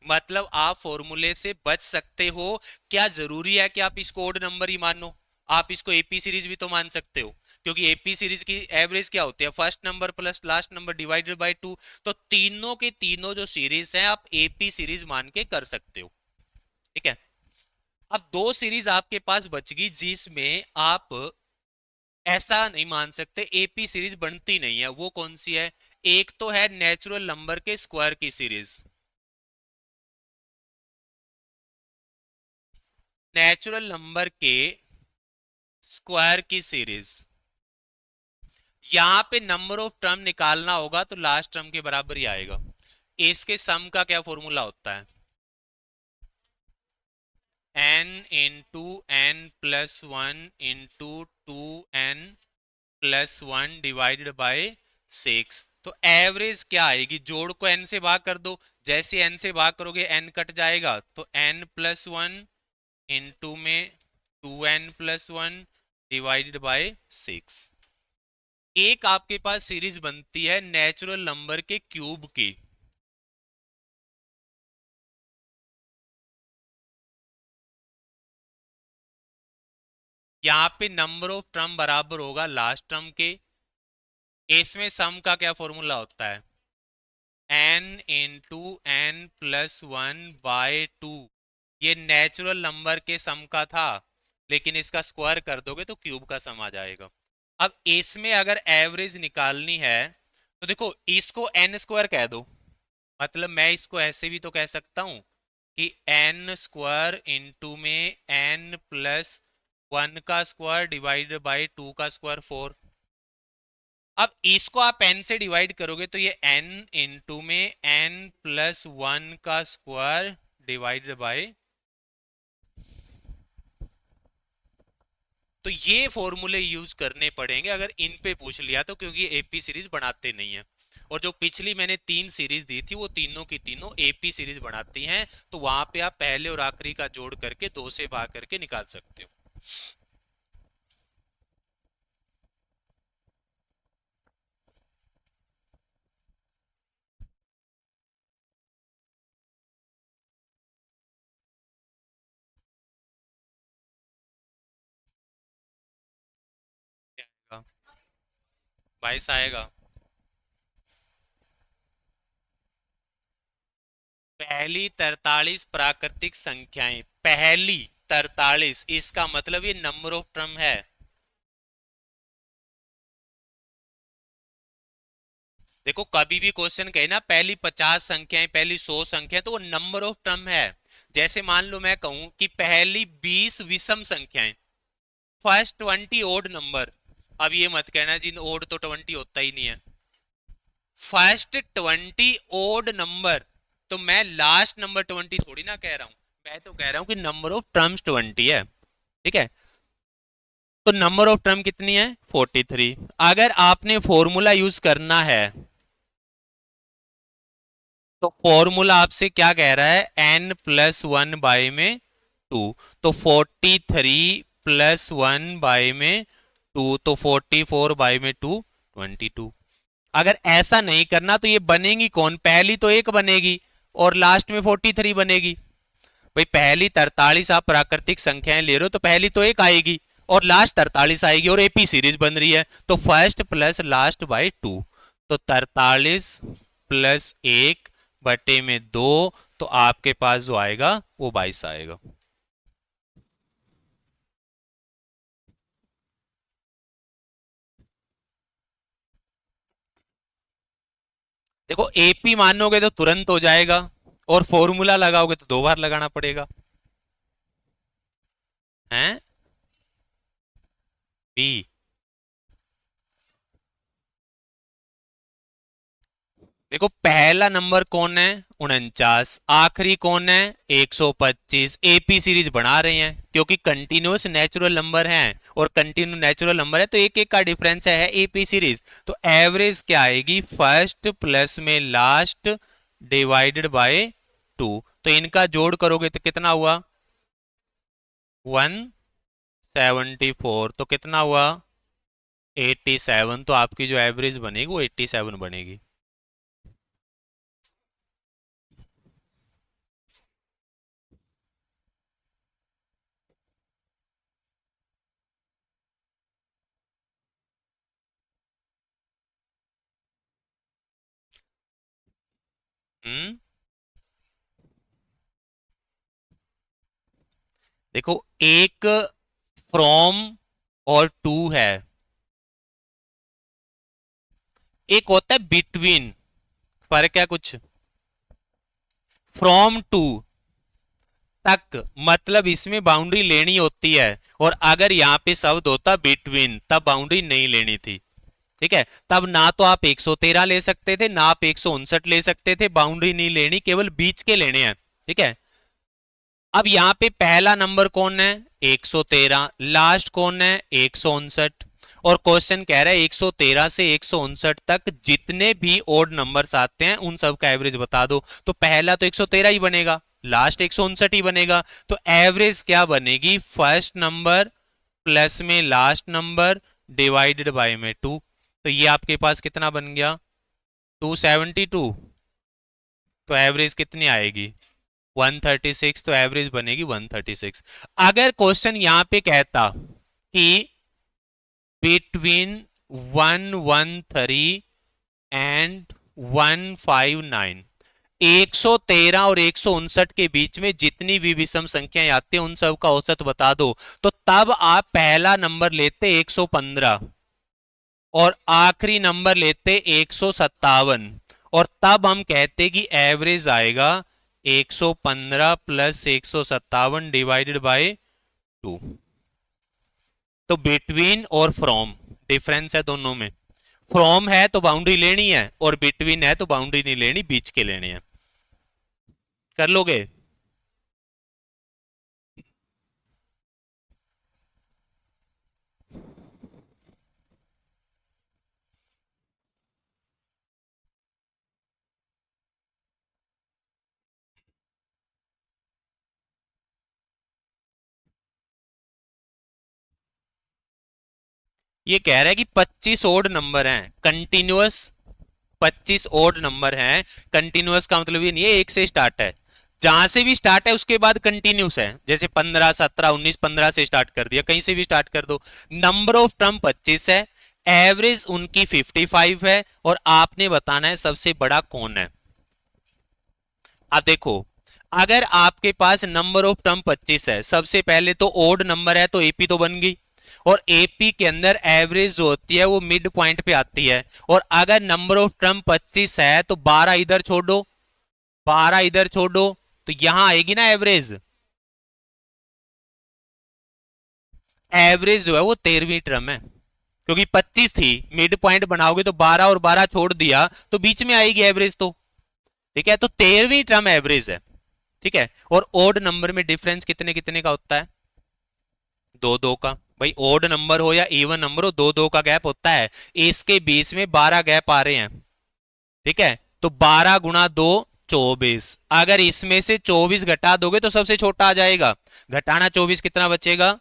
मतलब आप फॉर्मूले से बच सकते हो। क्या जरूरी है कि आप इसको ओड नंबर ही मानो, आप इसको एपी सीरीज भी तो मान सकते हो, क्योंकि एपी सीरीज की एवरेज क्या होती है, first number plus last number divided by 2। तो तीनों के तीनों जो सीरीज हैं आप एपी सीरीज मान के कर सकते हो। ठीक है, अब दो सीरीज आपके पास बच गई जिसमें आप ऐसा नहीं मान सकते एपी सीरीज बनती नहीं है। वो कौन सी है, एक तो है नेचुरल नंबर के स्क्वायर की सीरीज, नेचुरल नंबर के स्क्वायर की सीरीज। यहां पे नंबर ऑफ टर्म निकालना होगा तो लास्ट टर्म के बराबर ही आएगा। इसके सम का क्या फॉर्मूला होता है, n into N plus one into two N plus one divided by 6। तो एवरेज क्या आएगी, जोड़ को n से भाग कर दो, जैसे n से भाग करोगे n कट जाएगा, तो n प्लस वन इंटू में 2n plus one divided by 6। एक आपके पास सीरीज बनती है नेचुरल नंबर के क्यूब की, यहां पे नंबर ऑफ टर्म बराबर होगा लास्ट टर्म के। इसमें सम का क्या फॉर्मूला होता है, n into N plus one by two. ये नेचुरल नंबर के सम का था, लेकिन इसका स्क्वायर कर दोगे तो क्यूब का सम आ जाएगा। अब इसमें अगर एवरेज निकालनी है तो देखो इसको एन स्क्वायर कह दो, मतलब मैं इसको ऐसे भी तो कह सकता हूं कि एन स्क्वायर इंटू में एन प्लस वन का स्क्वायर डिवाइडेड बाय टू का स्क्वायर 4। अब इसको आप n से डिवाइड करोगे तो ये n इंटू में n प्लस वन का स्क्वायर डिवाइडेड बाय, तो ये फॉर्मूले यूज करने पड़ेंगे अगर इन पे पूछ लिया तो, क्योंकि एपी सीरीज बनाते नहीं है। और जो पिछली मैंने 3 सीरीज दी थी वो तीनों की तीनों एपी सीरीज बनाती हैं, तो वहां पे आप पहले और आखिरी का जोड़ करके 2 से भाग करके निकाल सकते हो। क्या आएगा? 22 आएगा। पहली 43 प्राकृतिक संख्याएं, पहली 43, इसका मतलब ये नंबर ऑफ टर्म है। देखो कभी भी क्वेश्चन कहे ना पहली 50 संख्याएं, पहली 100 संख्याएं, तो वो नंबर ऑफ टर्म है। जैसे मान लो मैं कहूं कि पहली 20 विषम संख्याएं, फर्स्ट 20 ओड नंबर। अब ये मत कहना जिन ओड तो 20 होता ही नहीं है, फर्स्ट 20 ओड नंबर। तो मैं लास्ट नंबर 20 थोड़ी ना कह रहा हूं, मैं तो कह रहा हूं कि नंबर ऑफ टर्म्स 20 है। ठीक है, तो नंबर ऑफ टर्म कितनी है, 43। अगर आपने फॉर्मूला यूज करना है तो फॉर्मूला आपसे क्या कह रहा है, n प्लस वन बाई में टू। तो 43 प्लस वन बाई में टू, तो 44 बाई में टू 22। अगर ऐसा नहीं करना तो ये बनेगी कौन, पहली तो एक बनेगी और लास्ट में 43 बनेगी। भाई पहली 43 आप प्राकृतिक संख्याएं ले रहे हो तो पहली तो एक आएगी और लास्ट 43 आएगी, और एपी सीरीज बन रही है, तो first plus last by two. तो 43 प्लस एक बटे में दो, तो आपके पास जो आएगा वो 22 आएगा। देखो एपी मानोगे तो तुरंत हो जाएगा, और फॉर्मूला लगाओगे तो 2 बार लगाना पड़ेगा। हैं, बी। देखो पहला नंबर कौन है 49, आखिरी कौन है 125। एपी सीरीज बना रहे हैं क्योंकि कंटिन्यूअस नेचुरल नंबर हैं और कंटिन्यू नेचुरल नंबर है तो एक एक का डिफरेंस है एपी सीरीज। तो एवरेज क्या आएगी फर्स्ट प्लस में लास्ट डिवाइडेड बाय 2। तो इनका जोड़ करोगे तो कितना हुआ 174। तो कितना हुआ 87। तो आपकी जो एवरेज बनेगी वो 87 बनेगी। हम्म। देखो एक फ्रॉम और टू है, एक होता है बिटवीन। फर्क है कुछ। फ्रॉम टू तक मतलब इसमें बाउंड्री लेनी होती है, और अगर यहां पे शब्द होता बिटवीन तब बाउंड्री नहीं लेनी थी। ठीक है, तब ना तो आप 113 ले सकते थे ना आप 159 ले सकते थे, बाउंड्री नहीं लेनी, केवल बीच के लेने हैं। ठीक है, अब यहां पे पहला नंबर कौन है 113, लास्ट कौन है 159, और क्वेश्चन कह रहा है 113 से 159 तक जितने भी ओड नंबर्स आते हैं उन सब का एवरेज बता दो। तो पहला तो 113 ही बनेगा, लास्ट 159 ही बनेगा। तो एवरेज क्या बनेगी फर्स्ट नंबर प्लस में लास्ट नंबर डिवाइडेड बाय में 2। तो ये आपके पास कितना बन गया 272। तो एवरेज कितनी आएगी 136। तो एवरेज बनेगी 136। अगर क्वेश्चन यहां पे कहता कि बिटवीन 113 एंड 159, 113 और 159 के बीच में जितनी भी विषम संख्याएं आती हैं उन सब का औसत बता दो, तो तब आप पहला नंबर लेते 115 और आखिरी नंबर लेते 157, और तब हम कहते कि एवरेज आएगा 115 प्लस 157 डिवाइडेड बाय 2। तो बिटवीन और फ्रॉम डिफरेंस है दोनों में। फ्रॉम है तो बाउंड्री लेनी है और बिटवीन है तो बाउंड्री नहीं लेनी, बीच के लेने हैं। कर लोगे। ये कह रहा है कि 25 ओड नंबर हैं कंटिन्यूअस, 25 ओड नंबर हैं कंटिन्यूअस। का मतलब ये नहीं है एक से स्टार्ट है, जहां से भी स्टार्ट है उसके बाद कंटिन्यूस है। जैसे 15 17 19 15 से स्टार्ट कर दिया, कहीं से भी स्टार्ट कर दो। नंबर ऑफ टर्म 25 है, एवरेज उनकी 55 है, और आपने बताना है सबसे बड़ा कौन है। अब देखो अगर आपके पास नंबर ऑफ टर्म 25 है, सबसे पहले तो ओड नंबर है तो एपी तो बन गई, और एपी के अंदर एवरेज जो होती है वो मिड पॉइंट पे आती है। और अगर नंबर ऑफ टर्म 25 है तो 12 इधर छोड़ो, 12 इधर छोड़ो, तो यहां आएगी ना एवरेज। एवरेज जो है वो 13वीं टर्म है, क्योंकि 25 थी, मिड पॉइंट बनाओगे तो 12 और 12 छोड़ दिया तो बीच में आएगी एवरेज। तो ठीक है, तो 13वीं टर्म एवरेज है। ठीक है, और ओड नंबर में डिफरेंस कितने कितने का होता है दो दो का। भाई ओड नंबर हो या इवन नंबर हो, दो दो का गैप होता है। इसके बीच में 12 गैप आ रहे हैं। ठीक है, तो 12 गुणा 2 24। अगर इसमें से 24 घटा दोगे तो सबसे छोटा आ जाएगा, घटाना 24 कितना बचेगा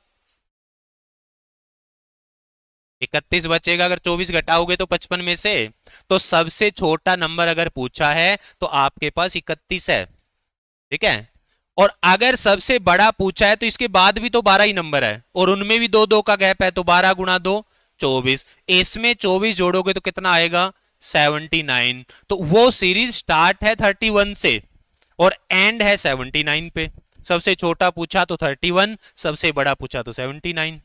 31 बचेगा। अगर 24 घटाओगे तो 55 में से, तो सबसे छोटा नंबर अगर पूछा है तो आपके पास 31 है। ठीक है, और अगर सबसे बड़ा पूछा है तो इसके बाद भी तो 12 ही नंबर है और उनमें भी दो दो का गैप है, तो 12 गुणा 2 24। इसमें 24 जोड़ोगे तो कितना आएगा 79। तो वो सीरीज स्टार्ट है 31 से और एंड है 79 पे। सबसे छोटा पूछा तो 31, सबसे बड़ा पूछा तो 79।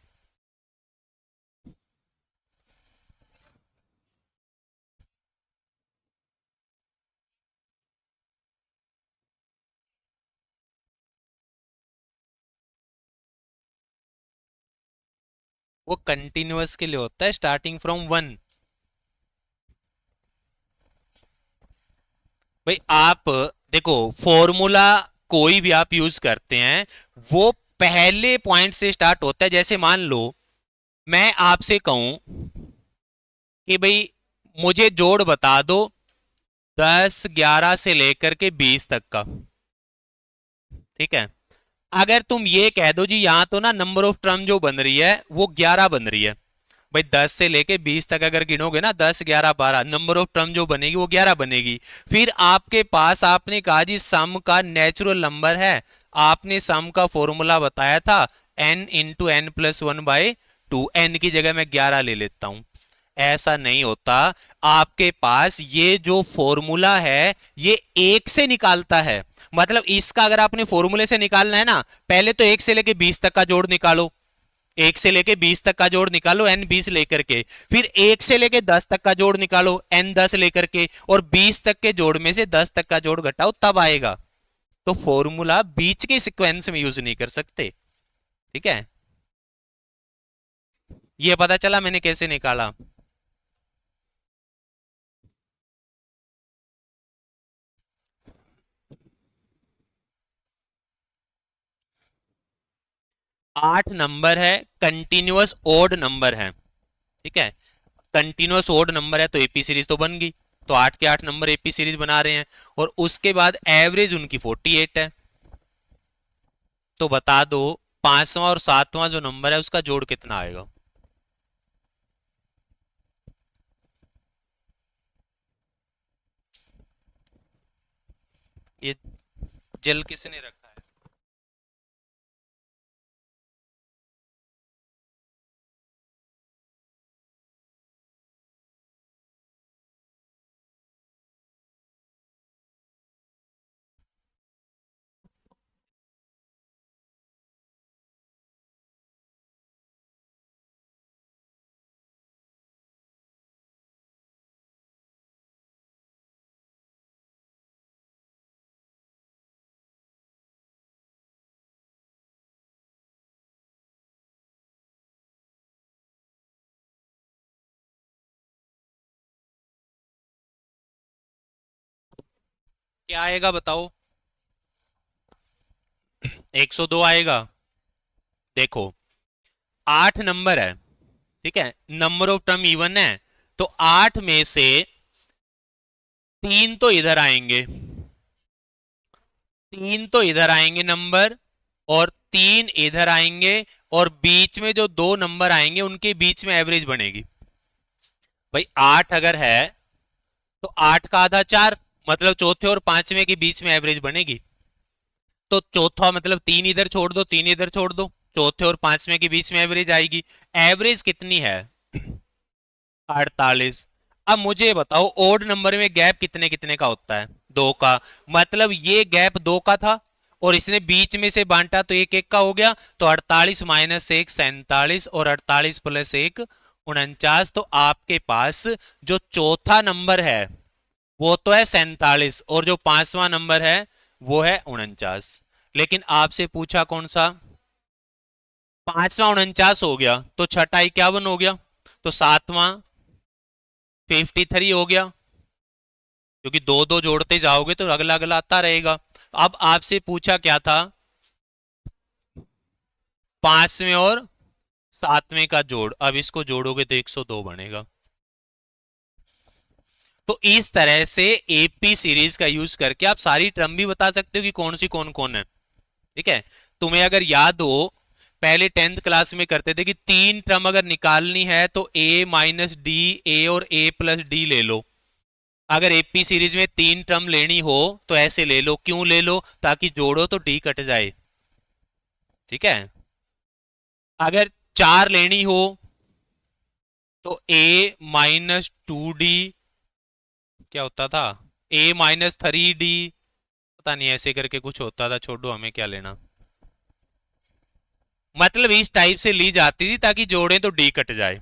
वो कंटिन्यूअस के लिए होता है स्टार्टिंग फ्रॉम 1। भाई आप देखो, फॉर्मूला कोई भी आप यूज करते हैं वो पहले पॉइंट से स्टार्ट होता है। जैसे मान लो मैं आपसे कहूं कि भाई मुझे जोड़ बता दो 10 11 से लेकर के 20 तक का, ठीक है। अगर तुम ये कह दो जी यहां तो ना नंबर ऑफ टर्म जो बन रही है वो 11 बन रही है, भाई 10 से लेके 20 तक अगर गिनोगे ना 10 11 12, नंबर ऑफ टर्म जो बनेगी वो 11 बनेगी। फिर आपके पास आपने कहा जी सम का नेचुरल नंबर है, आपने सम का फॉर्मूला बताया था n into N plus one by two, N की जगह मैं 11 ले लेता हूं। ऐसा नहीं होता। आपके पास ये जो फॉर्मूला है ये एक से निकालता है, मतलब इसका अगर आपने फॉर्मूले से निकालना है ना, पहले तो एक से लेके 20 तक का जोड़ निकालो, एक से लेके 20 तक का जोड़ निकालो एन 20 लेकर के, फिर एक से लेके 10 तक का जोड़ निकालो एन 10 लेकर के, और 20 तक के जोड़ में से 10 तक का जोड़ घटाओ तब आएगा। तो फॉर्मूला बीच के सीक्वेंस में यूज नहीं कर सकते, ठीक है। ये पता चला मैंने कैसे निकाला। 8 नंबर है, कंटिन्यूअस ओड नंबर है, ठीक है। कंटिन्यूअस ओड नंबर है तो एपी सीरीज तो बन गई, तो 8 के 8 नंबर एपी सीरीज बना रहे हैं, और उसके बाद एवरेज उनकी 48 है। तो बता दो पांचवा और सातवां जो नंबर है उसका जोड़ कितना आएगा। ये जल किसने रखा है। क्या आएगा बताओ। 102 आएगा। देखो 8 नंबर है, ठीक है, नंबर ऑफ टर्म इवन है, तो 8 में से 3 तो इधर आएंगे, 3 तो इधर आएंगे नंबर, और 3 इधर आएंगे, और बीच में जो दो नंबर आएंगे उनके बीच में एवरेज बनेगी। भाई 8 अगर है तो 8 का आधा 4, मतलब चौथे और पांचवें के बीच में एवरेज बनेगी। तो चौथा मतलब 3 इधर छोड़ दो, 3 इधर छोड़ दो, चौथे और पांचवें के बीच में एवरेज आएगी। एवरेज कितनी है 48। अब मुझे बताओ ओड नंबर में गैप कितने कितने का होता है, 2 का, मतलब ये गैप 2 का था और इसने बीच में से बांटा तो एक एक का हो गया, तो 48 माइनस 1 47, और 48 प्लस 1 49। तो आपके पास जो चौथा नंबर है वो तो है 47, और जो पांचवा नंबर है वो है 49। लेकिन आपसे पूछा कौन सा, पांचवा 49 हो गया तो छठा 51 हो गया, तो सातवां 53 हो गया, क्योंकि दो दो जोड़ते जाओगे तो अगला अगला आता रहेगा। अब आपसे पूछा क्या था, पांचवें और सातवें का जोड़, अब इसको जोड़ोगे तो 102 बनेगा। तो इस तरह से एपी सीरीज का यूज करके आप सारी टर्म भी बता सकते हो कि कौन सी कौन कौन है, ठीक है। तुम्हें अगर याद हो पहले 10th क्लास में करते थे कि 3 टर्म अगर निकालनी है तो ए माइनस डी, ए और ए प्लस डी ले लो। अगर एपी सीरीज में 3 टर्म लेनी हो तो ऐसे ले लो, क्यों ले लो, ताकि जोड़ो तो डी कट जाए, ठीक है। अगर 4 लेनी हो तो ए माइनस टू डी, क्या होता था, ए माइनस थ्री डी, पता नहीं ऐसे करके कुछ होता था, छोड़ो हमें क्या लेना। मतलब इस टाइप से ली जाती थी ताकि जोड़े तो डी कट जाए,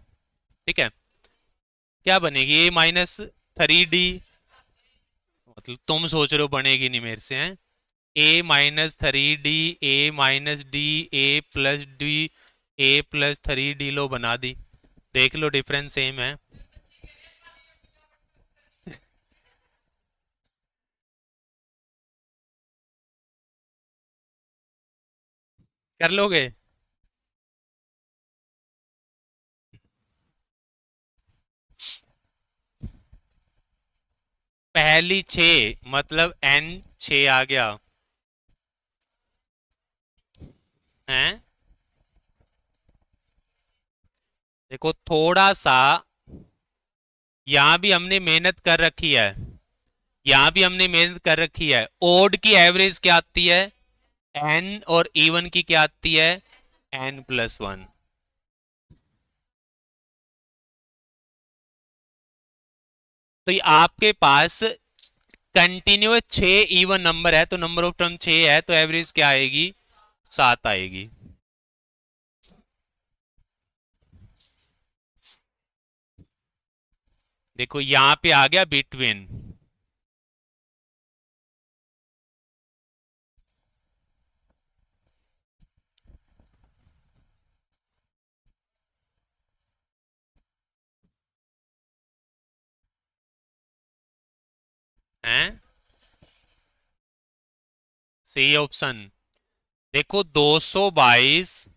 ठीक है। क्या बनेगी ए माइनस थ्री डी, मतलब तुम सोच रहे हो बनेगी नहीं मेरे से, हैं। ए माइनस थ्री डी, ए माइनस डी, ए प्लस डी, ए प्लस थ्री डी, लो बना दी, देख लो डिफरेंस सेम है। कर लोगे? पहली 6 मतलब n 6 आ गया है। देखो थोड़ा सा यहां भी हमने मेहनत कर रखी है, यहां भी हमने मेहनत कर रखी है। ओड की एवरेज क्या आती है n, और इवन की क्या आती है n+1। तो ये आपके पास कंटिन्यूअस 6 इवन नंबर है, तो नंबर ऑफ टर्म 6 है, तो एवरेज क्या आएगी 7 आएगी। देखो यहां पे आ गया बिटवीन, है सही ऑप्शन। देखो 222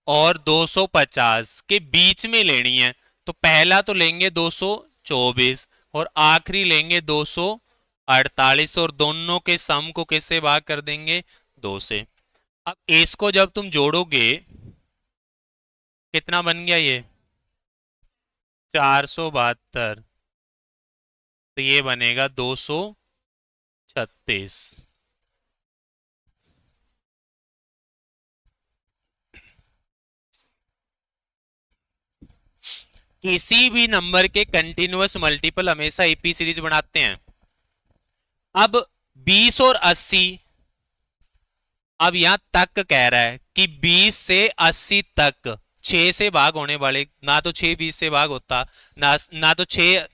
और 250 के बीच में लेनी है, तो पहला तो लेंगे 224 और आखिरी लेंगे 248, और दोनों के सम को किससे भाग कर देंगे 2 से। अब इसको जब तुम जोड़ोगे कितना बन गया ये 472, तो ये बनेगा 236। किसी भी नंबर के कंटिन्यूअस मल्टीपल हमेशा एपी सीरीज बनाते हैं। अब 20 और 80, अब यहां तक कह रहा है कि 20 से 80 तक 6 से भाग होने वाले, ना तो 6 20 से भाग होता, ना तो 6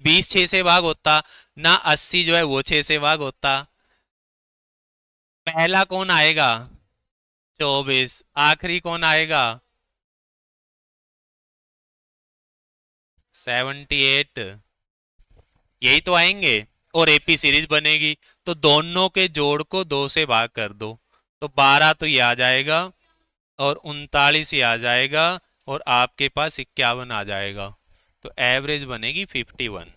20 6 से भाग होता, ना 80 जो है वो 6 से भाग होता। पहला कौन आएगा 24, आखिरी कौन आएगा 78, यही तो आएंगे और एपी सीरीज बनेगी। तो दोनों के जोड़ को 2 से भाग कर दो, तो 12 तो ये आ जाएगा और 39 ये आ जाएगा, और आपके पास 51 आ जाएगा, तो एवरेज बनेगी 51।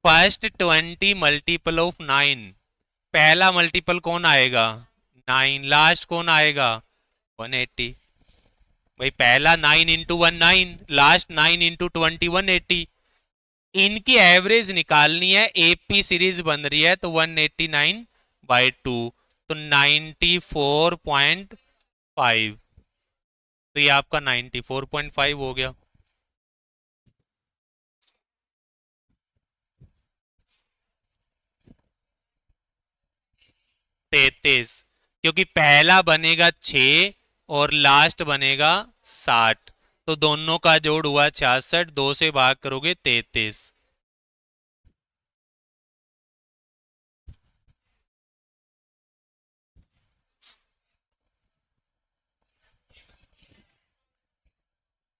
फर्स्ट 20 मल्टीपल ऑफ 9, पहला मल्टीपल कौन आएगा 9, लास्ट कौन आएगा 180। भाई पहला 9 इंटू 1 9, लास्ट 9 इंटू 20 180। इनकी एवरेज निकालनी है, एपी सीरीज बन रही है, तो 189/2, तो 94.5, तो ये आपका 94.5 हो गया। तैतीस, क्योंकि पहला बनेगा 6 और लास्ट बनेगा 60, तो दोनों का जोड़ हुआ 66, 2 से भाग करोगे 33।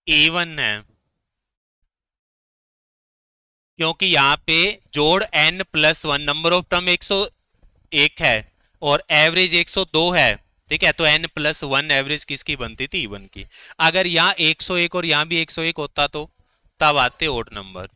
इवन है क्योंकि यहाँ पे जोड़ n+1, नंबर ऑफ टर्म 101 है और एवरेज 102 है, ठीक है, तो n+1 एवरेज किसकी बनती थी इवन की। अगर यहाँ 101 और यहाँ भी 101 होता तो तब आते ओड नंबर।